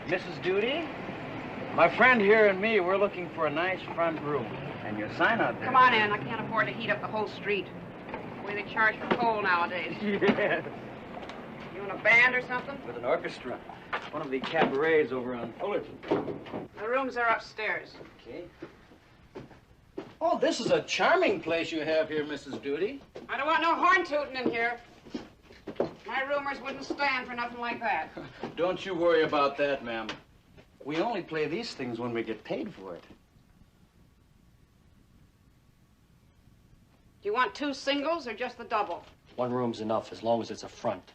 Mrs. Duty, my friend here and me, we're looking for a nice front room. And your sign out there. Come on in. I can't afford to heat up the whole street. The way they charge for coal nowadays. Yes. You in a band or something? With an orchestra. One of the cabarets over on Fullerton. The rooms are upstairs. Okay. Oh, this is a charming place you have here, Mrs. Duty. I don't want no horn tooting in here. My roomers wouldn't stand for nothing like that. Don't you worry about that, ma'am. We only play these things when we get paid for it. Do you want two singles or just the double? One room's enough, as long as it's a front.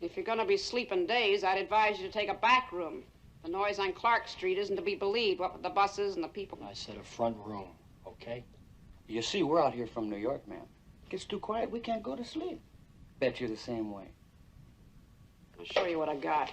If you're going to be sleeping days, I'd advise you to take a back room. The noise on Clark Street isn't to be believed, what with the buses and the people. I said a front room, okay? You see, we're out here from New York, ma'am. Gets too quiet, we can't go to sleep. Bet you're the same way. I'll show you what I got.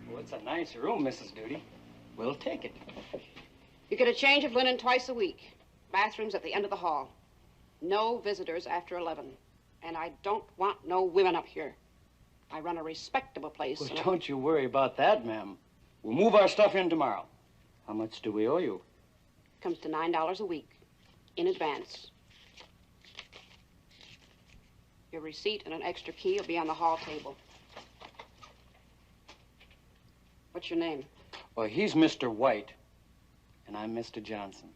Well, it's a nice room, Mrs. Duty. We'll take it. You get a change of linen twice a week. Bathrooms at the end of the hall. No visitors after 11. And I don't want no women up here. I run a respectable place. Well, don't you worry about that, ma'am. We'll move our stuff in tomorrow. How much do we owe you? Comes to $9 a week. In advance. Your receipt and an extra key will be on the hall table. What's your name? Well, he's Mr. White, and I'm Mr. Johnson.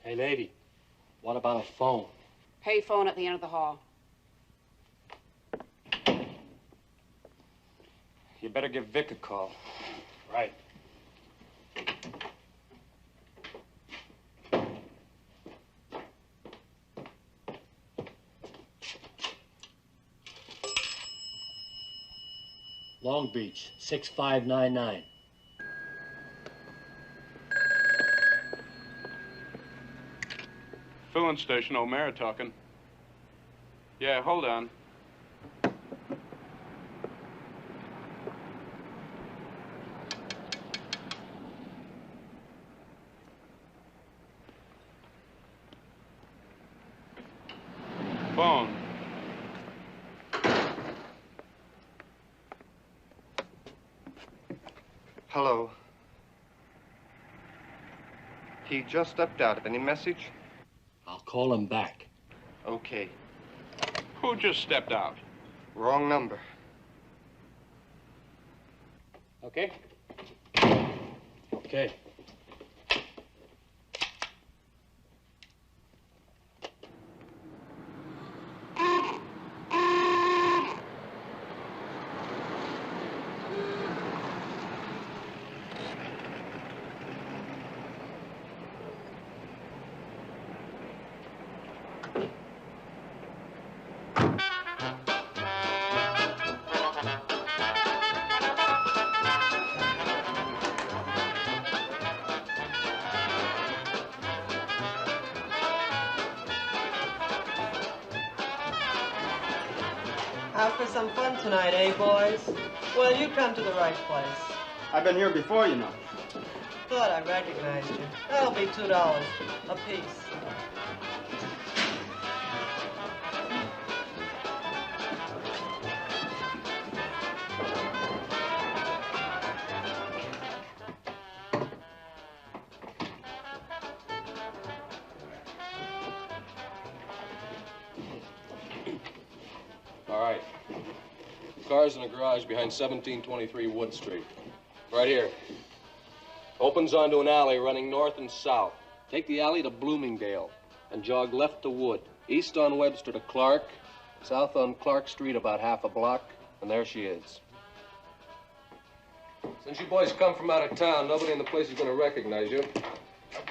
Hey, lady, what about a phone? Pay phone at the end of the hall. You better give Vic a call. Right. Long Beach, 6599. Filling station, O'Mara talking. Yeah, hold on. Phone. Hello. He just stepped out. Any message? I'll call him back. Okay. Who just stepped out? Wrong number. Okay? Okay. Out for some fun tonight, eh, boys? Well, you come to the right place. I've been here before, you know. Thought I recognized you. That'll be $2 a piece. All right. Car's in a garage behind 1723 Wood Street. Right here. Opens onto an alley running north and south. Take the alley to Bloomingdale and jog left to Wood. East on Webster to Clark. South on Clark Street about half a block. And there she is. Since you boys come from out of town, nobody in the place is going to recognize you.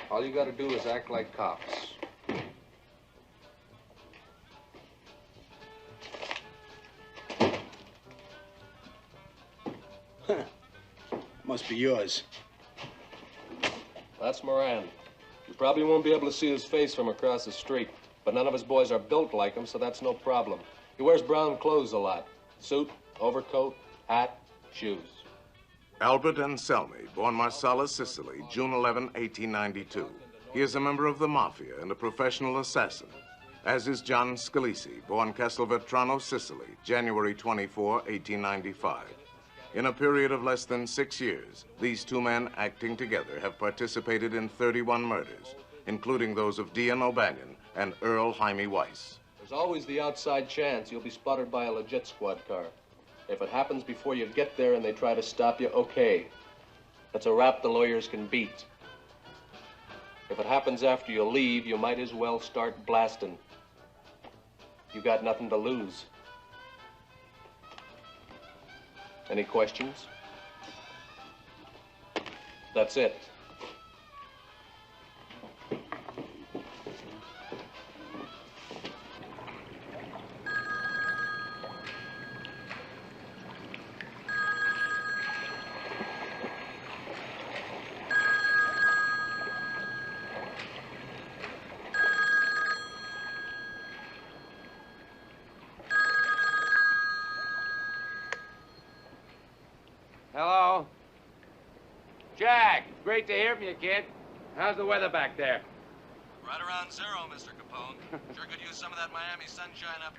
All you got to do is act like cops. Must be yours. That's Moran. You probably won't be able to see his face from across the street, but none of his boys are built like him, so that's no problem. He wears brown clothes a lot. Suit, overcoat, hat, shoes. Albert Anselmi, born Marsala, Sicily, June 11, 1892. He is a member of the Mafia and a professional assassin, as is John Scalisi, born Castelvetrano, Sicily, January 24, 1895. In a period of less than 6 years, these two men acting together have participated in 31 murders, including those of Dian O'Banion and Earl Jaime Weiss. There's always the outside chance you'll be spotted by a legit squad car. If it happens before you get there and they try to stop you, okay. That's a rap the lawyers can beat. If it happens after you leave, you might as well start blasting. You got nothing to lose. Any questions? That's it. Hello? Jack, great to hear from you, kid. How's the weather back there? Right around zero, Mr. Capone. Sure could use some of that Miami sunshine up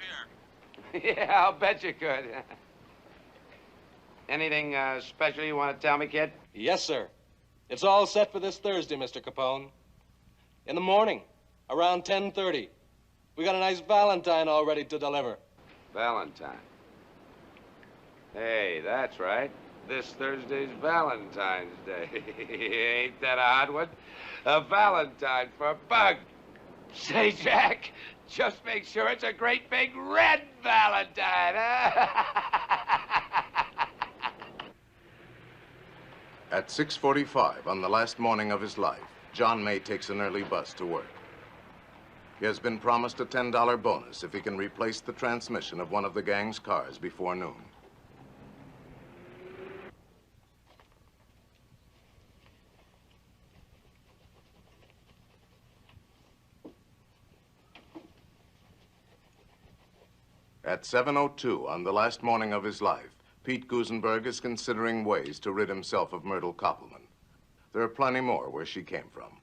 here. Yeah, I'll bet you could. Anything special you want to tell me, kid? Yes, sir. It's all set for this Thursday, Mr. Capone. In the morning, around 10:30. We got a nice Valentine all ready to deliver. Valentine. Hey, that's right. This Thursday's Valentine's Day. Ain't that a hot one? A Valentine for Bug. Say, Jack, just make sure it's a great big red Valentine, huh? At 6:45 on the last morning of his life, John May takes an early bus to work. He has been promised a $10 bonus if he can replace the transmission of one of the gang's cars before noon. At 7:02 on the last morning of his life, Pete Gusenberg is considering ways to rid himself of Myrtle Koppelman. There are plenty more where she came from.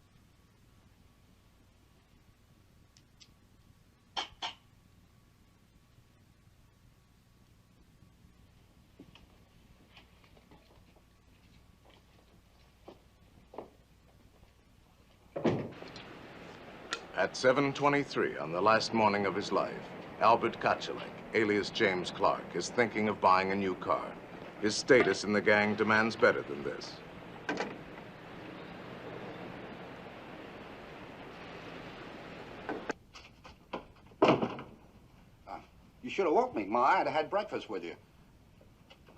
At 7:23 on the last morning of his life, Albert Kachelek, alias James Clark, is thinking of buying a new car. His status in the gang demands better than this. You should have woke me, Ma. I'd have had breakfast with you.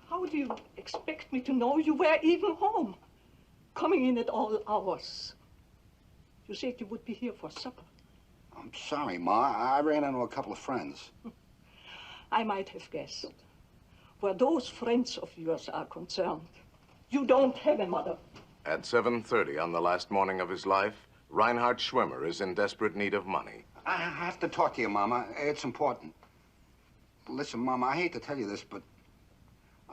How do you expect me to know you were even home? Coming in at all hours. You said you would be here for supper. I'm sorry, Ma. I ran into a couple of friends. I might have guessed. Where those friends of yours are concerned, you don't have a mother. At 7:30 on the last morning of his life, Reinhard Schwimmer is in desperate need of money. I have to talk to you, Mama. It's important. Listen, Mama, I hate to tell you this, but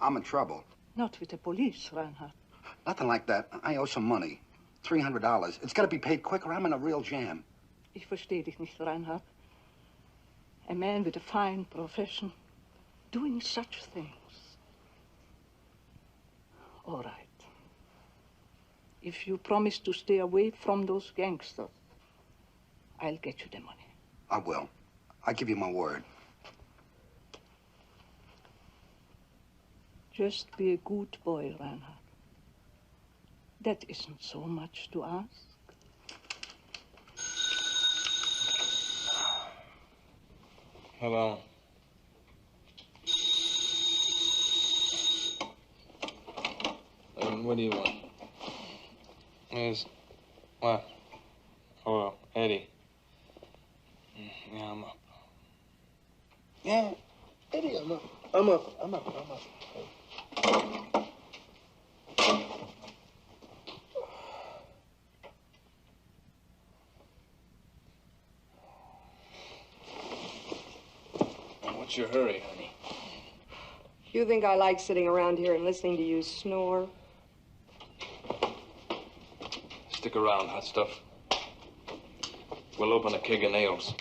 I'm in trouble. Not with the police, Reinhard. Nothing like that. I owe some money. $300. It's got to be paid quick or I'm in a real jam. Ich verstehe dich nicht, Reinhard. A man with a fine profession doing such things. All right. If you promise to stay away from those gangsters, I'll get you the money. I will. I give you my word. Just be a good boy, Reinhard. That isn't so much to ask. Hello. What do you want? Is what? Oh, well, Eddie. Yeah, I'm up. Yeah, Eddie, I'm up. I'm up. What's your hurry, honey? You think I like sitting around here and listening to you snore? Stick around, hot stuff. We'll open a keg of nails.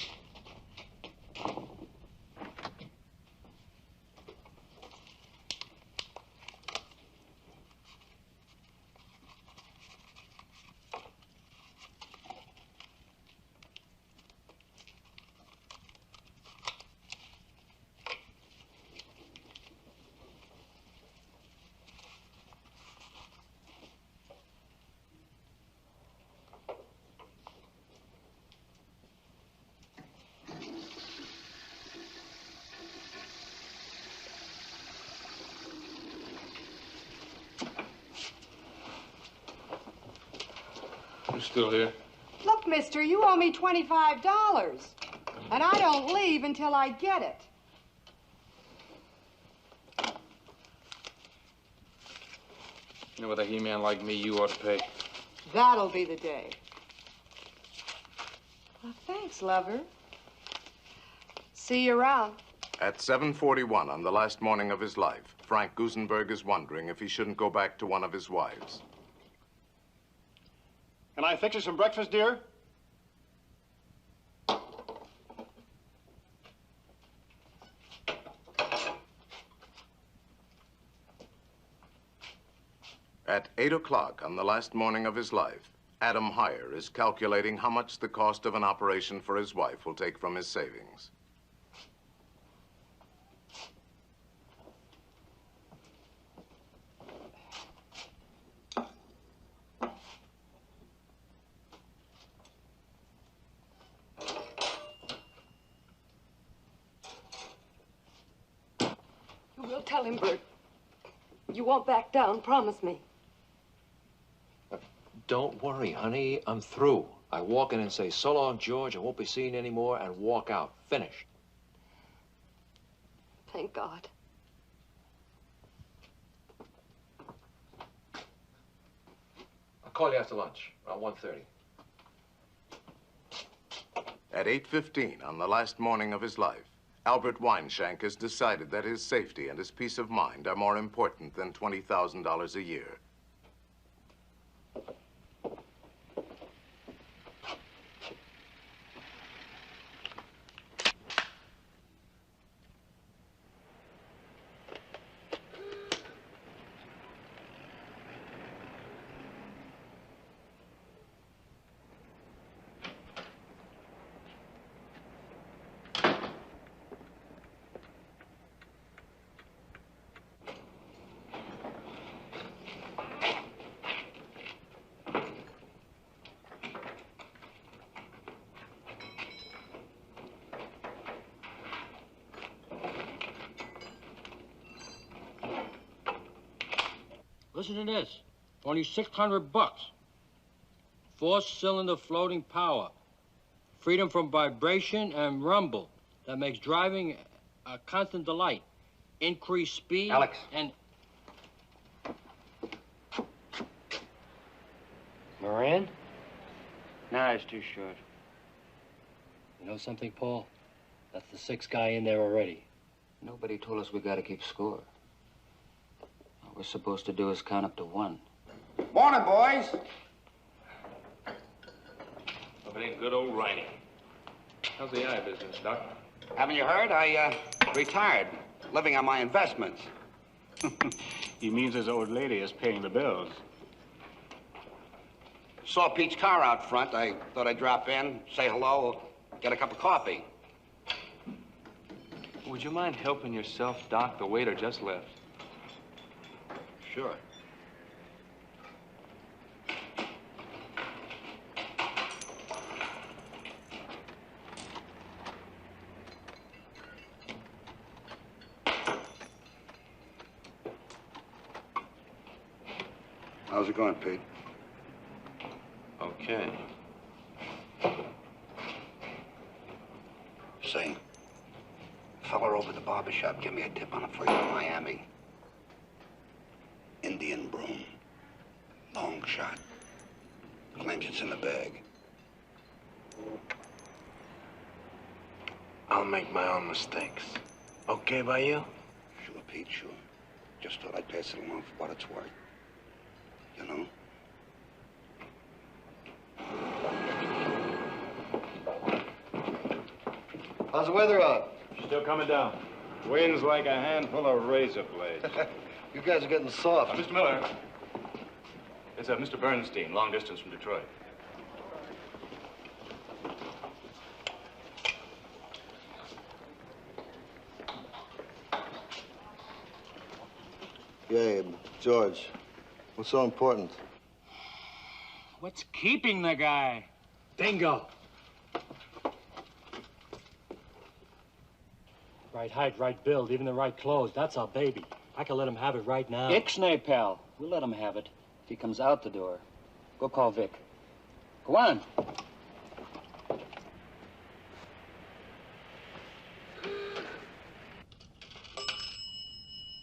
You still here? Look, mister, you owe me $25. And I don't leave until I get it. You know, with a he-man like me, you ought to pay. That'll be the day. Well, thanks, lover. See you around. At 7:41 on the last morning of his life, Frank Gusenberg is wondering if he shouldn't go back to one of his wives. Can I fix you some breakfast, dear? At 8 o'clock on the last morning of his life, Adam Heyer is calculating how much the cost of an operation for his wife will take from his savings. You will tell him, Bert. You won't back down, promise me. Don't worry, honey. I'm through. I walk in and say, so long, George, I won't be seen anymore, and walk out. Finished. Thank God. I'll call you after lunch, around 1:30. At 8:15 on the last morning of his life, Albert Weinshank has decided that his safety and his peace of mind are more important than $20,000 a year. Listen to this. Only $600. 4-cylinder floating power. Freedom from vibration and rumble that makes driving a constant delight. Increased speed. Alex. And Moran? nah, it's too short. You know something, Paul? That's the 6th guy in there already. Nobody told us we gotta keep score. All we're supposed to do is count up to 1. Morning, boys. Up in good old Riney. How's the eye business, Doc? Haven't you heard? I retired, living on my investments. He means his old lady is paying the bills. Saw Pete's car out front. I thought I'd drop in, say hello, get a cup of coffee. Would you mind helping yourself, Doc? The waiter just left. Sure. How's it going, Pete? Okay. Say, fella over at the barber shop, give me a tip on a flight to Miami. Indian broom. Long shot. Claims it's in the bag. I'll make my own mistakes. Okay by you? Sure, Pete, sure. Just thought I'd pass it along for what it's worth. You know? How's the weather out? Still coming down. Wind's like a handful of razor blades. You guys are getting soft. Mr. Miller. It's Mr. Bernstein, long distance from Detroit. Gabe, George, what's so important? What's keeping the guy? Bingo. Right height, right build, even the right clothes. That's our baby. I can let him have it right now. Ixnay, pal. We'll let him have it if he comes out the door. Go call Vic. Go on.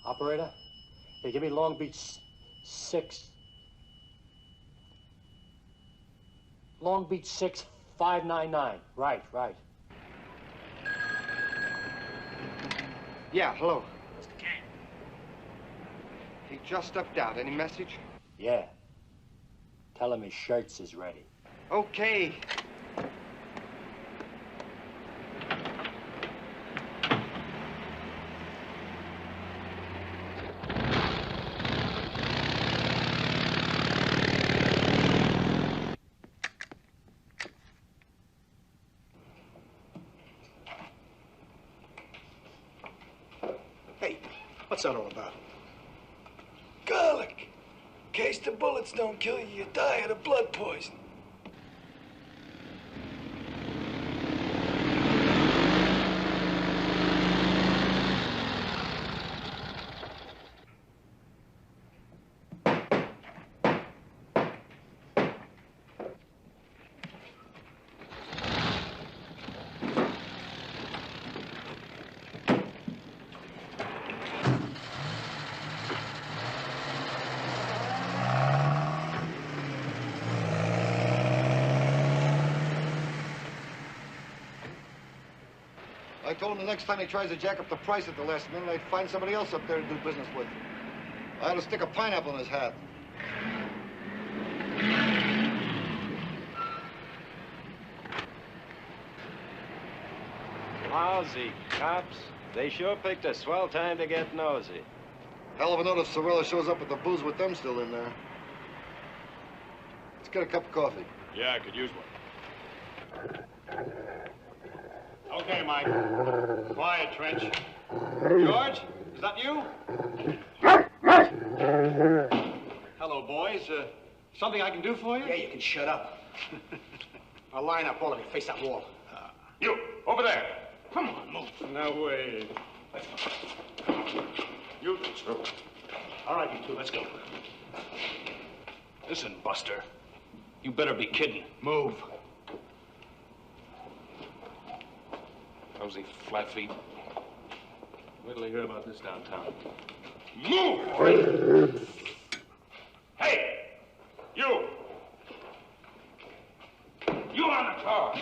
Operator? Hey, give me Long Beach 6. Long Beach 6599. Right. Yeah, hello. Mr. Kane. He just stepped out. Any message? Yeah. Tell him his shirts is ready. Okay. What's that all about? Garlic. In case the bullets don't kill you, you die of the blood poison. I told him the next time he tries to jack up the price at the last minute, I'd find somebody else up there to do business with. I had to stick a pineapple in his hat. Lousy cops. They sure picked a swell time to get nosy. Hell of a note if Sorella shows up with the booze with them still in there. Let's get a cup of coffee. Yeah, I could use one. Okay, Mike. Quiet, Trench. George, is that you? Hello, boys. Something I can do for you? Yeah, you can shut up. I'll line up, all of you. Face that wall. You, over there. Come on, move. No way. You. All right, you two, let's go. Listen, Buster. You better be kidding. Move. Nosy flat-feet. Wait till I hear about this downtown. Move! Hey! You! You on the car!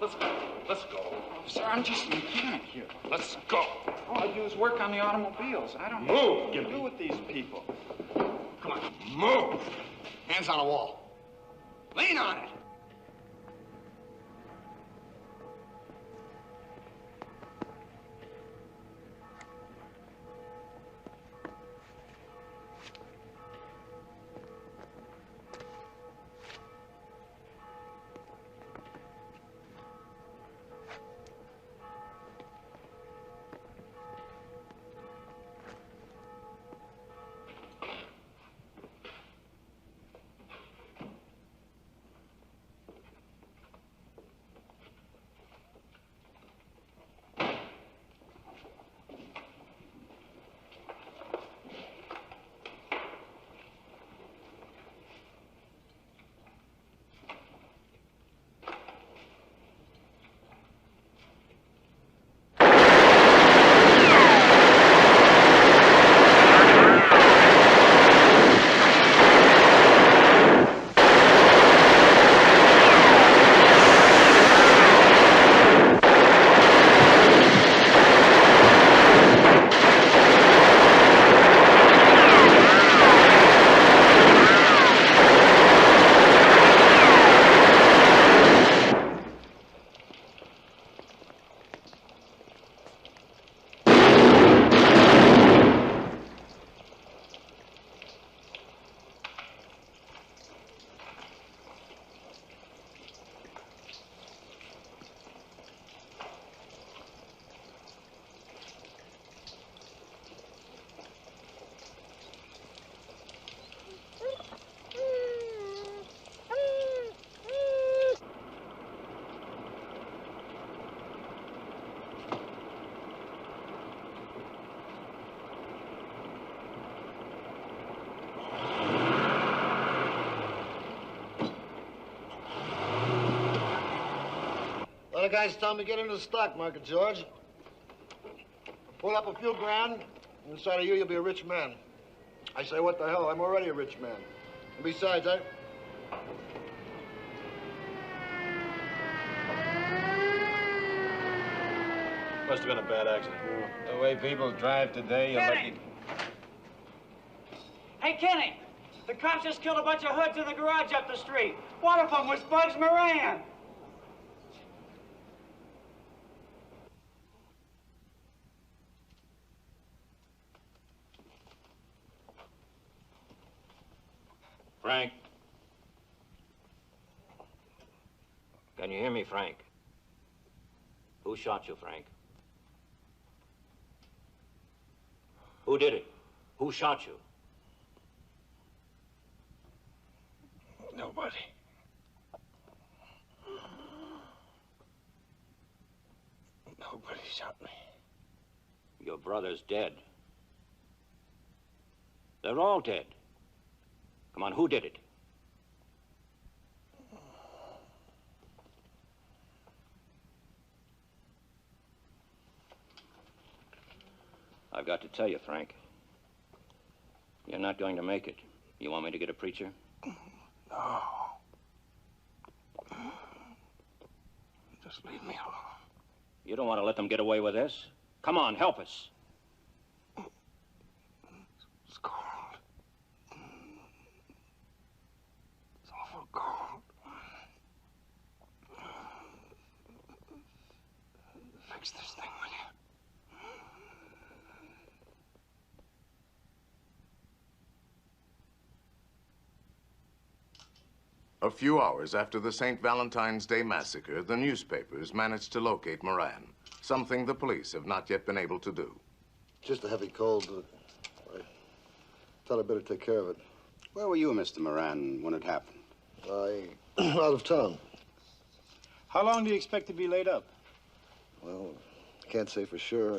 Let's go. Let's go. Sir, I'm just a mechanic here. Let's go. All I do is work on the automobiles. I don't Move, know what to do with these people. Come on, move! Hands on the wall. Lean on it. Other guys tell me to get into the stock market, George. Pull up a few grand, and inside of you, you'll be a rich man. I say, what the hell? I'm already a rich man. And besides, Must have been a bad accident. The way people drive today, you're lucky. Hey, Kenny! The cops just killed a bunch of hoods in the garage up the street. One of them was Bugs Moran. Frank? Can you hear me, Frank? Who shot you, Frank? Who did it? Who shot you? Nobody. Nobody shot me. Your brother's dead. They're all dead. Come on, who did it? I've got to tell you, Frank. You're not going to make it. You want me to get a preacher? No. Just leave me alone. You don't want to let them get away with this? Come on, help us. It's cold. It's awful cold. Fix this thing, will you? A few hours after the St. Valentine's Day massacre, the newspapers managed to locate Moran, something the police have not yet been able to do. just a heavy cold. I thought I'd better take care of it. Where were you, Mr. Moran, when it happened? Out of town. How long do you expect to be laid up? Well, I can't say for sure.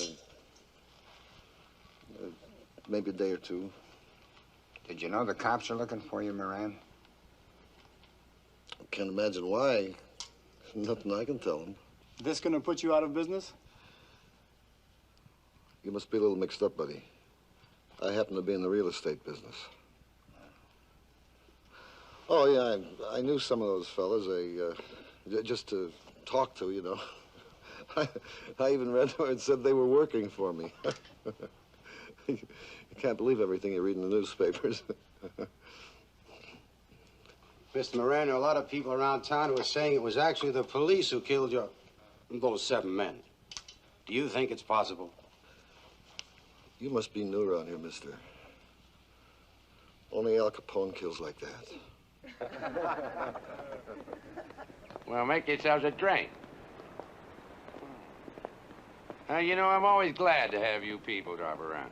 Maybe a day or two. Did you know the cops are looking for you, Moran? I can't imagine why. Nothing I can tell them. This gonna put you out of business? You must be a little mixed up, buddy. I happen to be in the real estate business. Oh, yeah, I knew some of those fellas. Just to talk to, you know. I even read where it said they were working for me. You can't believe everything you read in the newspapers. Mr. Moran, there are a lot of people around town who are saying it was actually the police who killed those 7 men. Do you think it's possible? You must be new around here, mister. Only Al Capone kills like that. Well, make yourselves a drink. You know, I'm always glad to have you people drop around.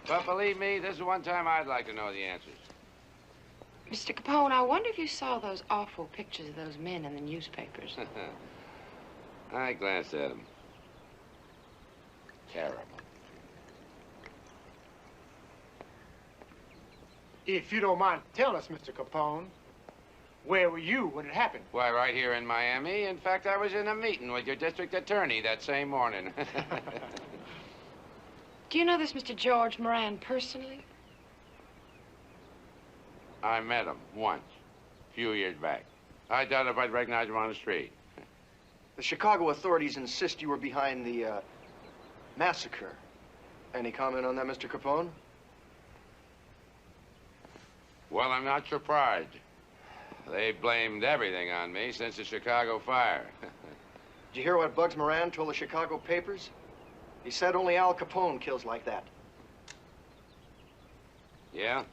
But believe me, this is one time I'd like to know the answers. Mr. Capone, I wonder if you saw those awful pictures of those men in the newspapers. I glanced at them. Terrible. If you don't mind telling us, Mr. Capone, where were you when it happened? Why, right here in Miami. In fact, I was in a meeting with your district attorney that same morning. Do you know this Mr. George Moran personally? I met him once, a few years back. I doubt if I'd recognize him on the street. The Chicago authorities insist you were behind the massacre. Any comment on that, Mr. Capone? Well, I'm not surprised. They blamed everything on me since the Chicago fire. Did you hear what Bugs Moran told the Chicago papers? He said only Al Capone kills like that. Yeah?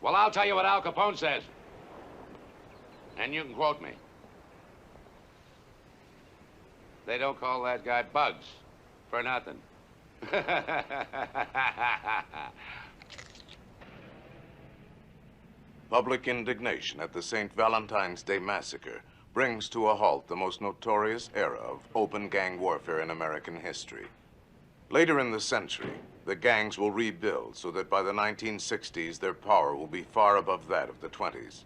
Well, I'll tell you what Al Capone says. And you can quote me. They don't call that guy Bugs for nothing. Public indignation at the St. Valentine's Day Massacre brings to a halt the most notorious era of open gang warfare in American history. Later in the century, the gangs will rebuild so that by the 1960s, their power will be far above that of the 20s.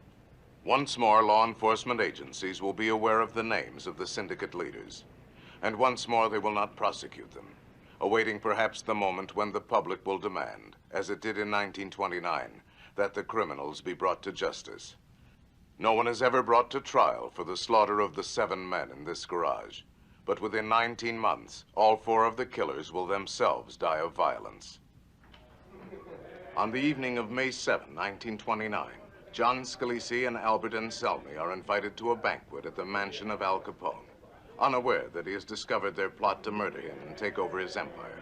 Once more, law enforcement agencies will be aware of the names of the syndicate leaders. And once more, they will not prosecute them, awaiting perhaps the moment when the public will demand, as it did in 1929, that the criminals be brought to justice. No one is ever brought to trial for the slaughter of the 7 men in this garage. But within 19 months, all 4 of the killers will themselves die of violence. On the evening of May 7, 1929, John Scalise and Albert Anselmi are invited to a banquet at the mansion of Al Capone, unaware that he has discovered their plot to murder him and take over his empire.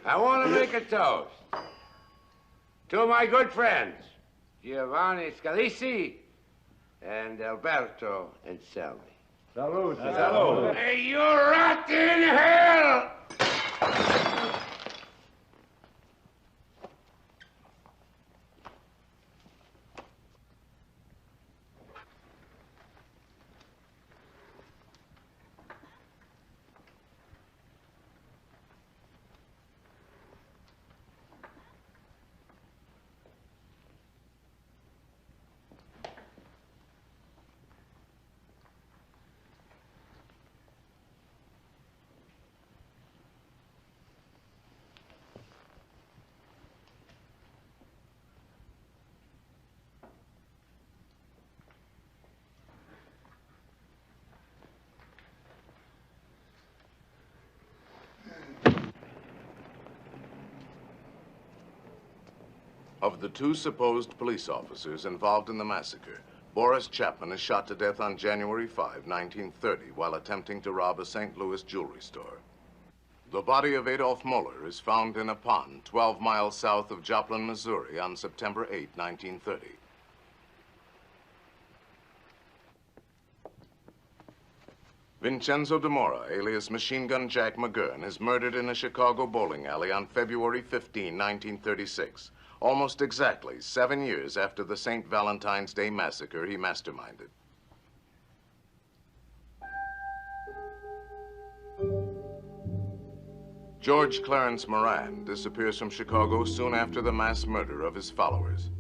I want to make a toast to my good friends, Giovanni Scalise and Alberto Anselmi. Salud. Salud. May you rot in hell! Of the 2 supposed police officers involved in the massacre, Boris Chapman is shot to death on January 5, 1930, while attempting to rob a St. Louis jewelry store. The body of Adolf Moeller is found in a pond 12 miles south of Joplin, Missouri on September 8, 1930. Vincenzo de Mora, alias Machine Gun Jack McGurn, is murdered in a Chicago bowling alley on February 15, 1936, almost exactly 7 years after the St. Valentine's Day massacre he masterminded. George Clarence Moran disappears from Chicago soon after the mass murder of his followers.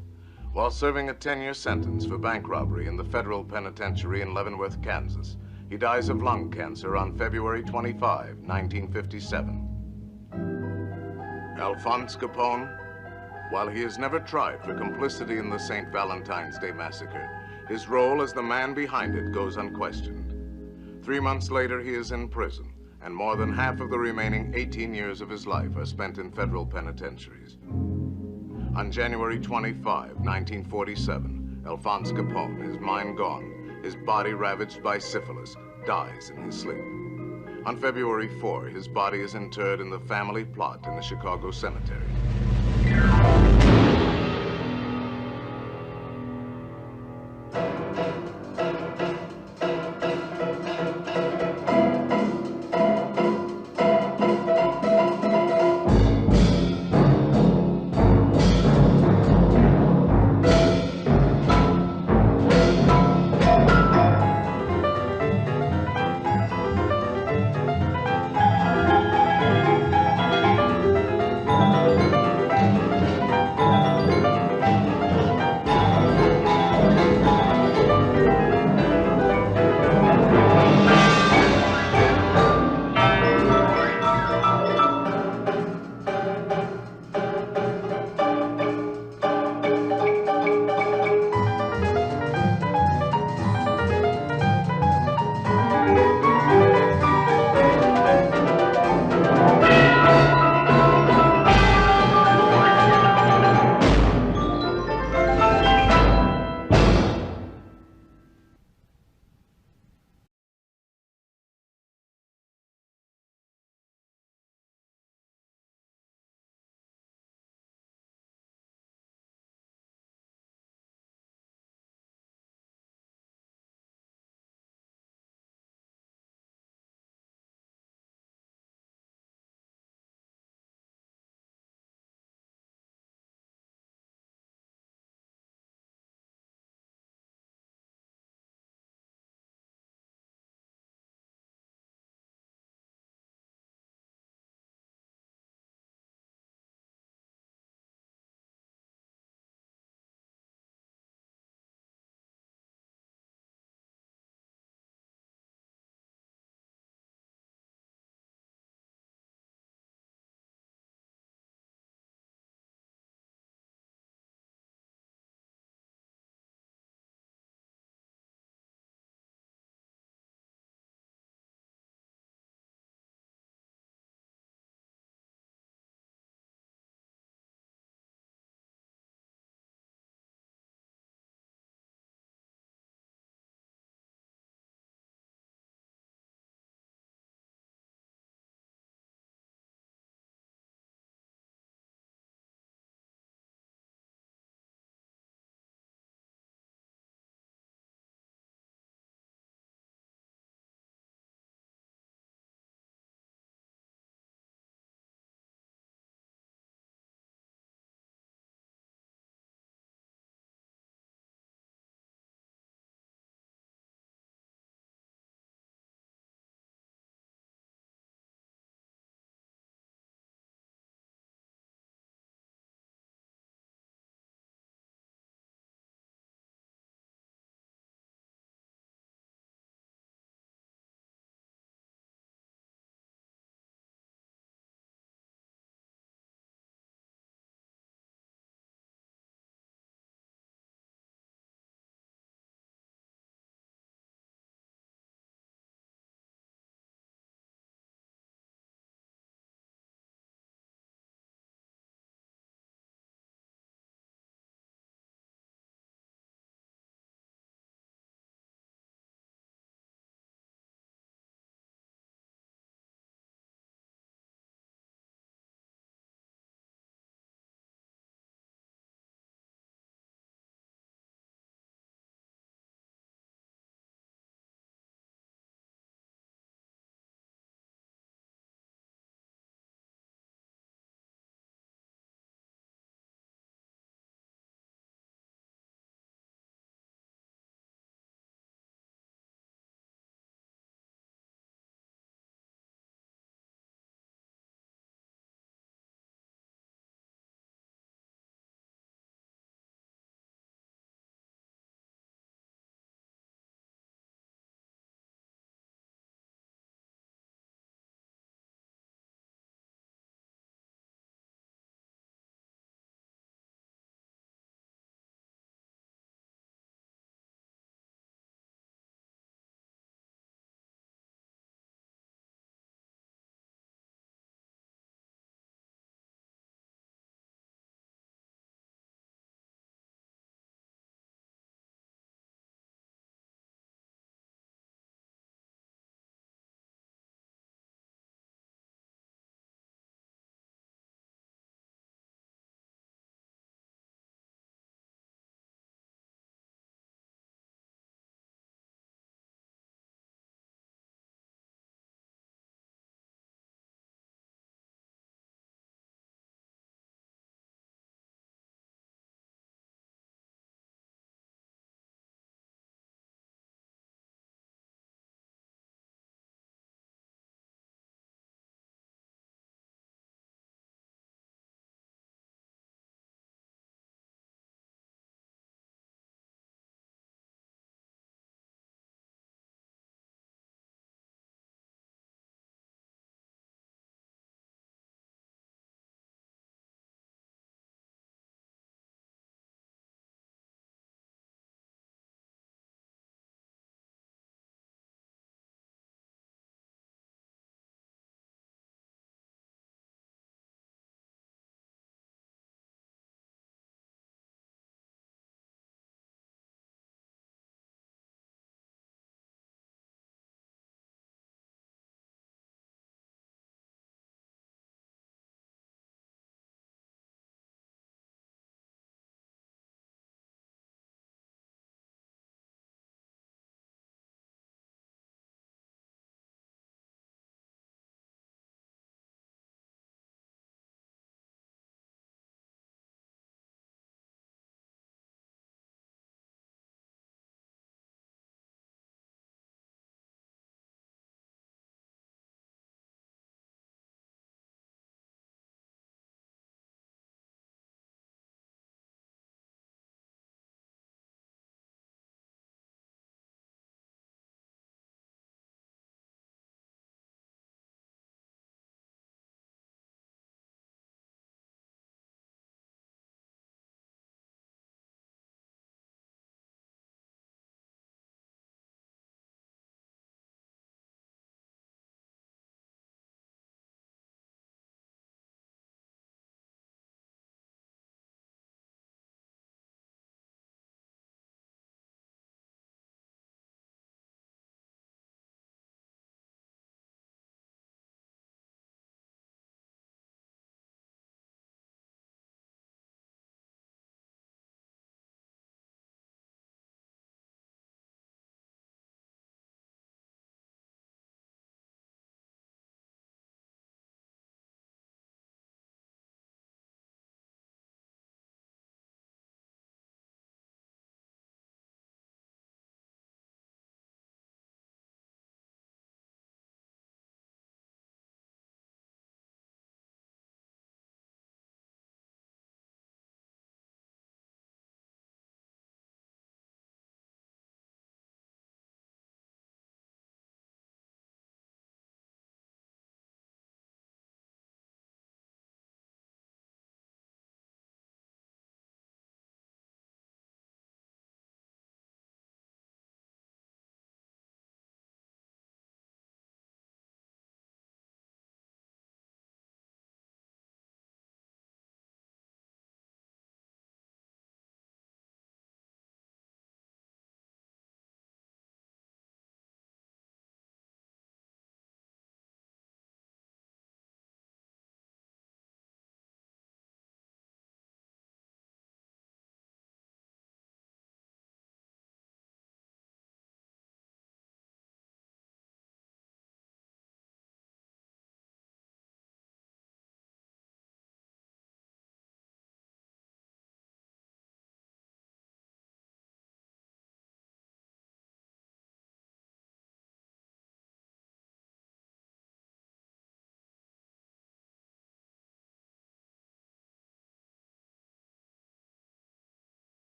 While serving a 10-year sentence for bank robbery in the federal penitentiary in Leavenworth, Kansas, he dies of lung cancer on February 25, 1957. Alphonse Capone, while he is never tried for complicity in the St. Valentine's Day massacre, his role as the man behind it goes unquestioned. 3 months later, he is in prison, and more than half of the remaining 18 years of his life are spent in federal penitentiaries. On January 25, 1947, Alphonse Capone, his mind gone, his body ravaged by syphilis, dies in his sleep. On February 4, his body is interred in the family plot in the Chicago cemetery.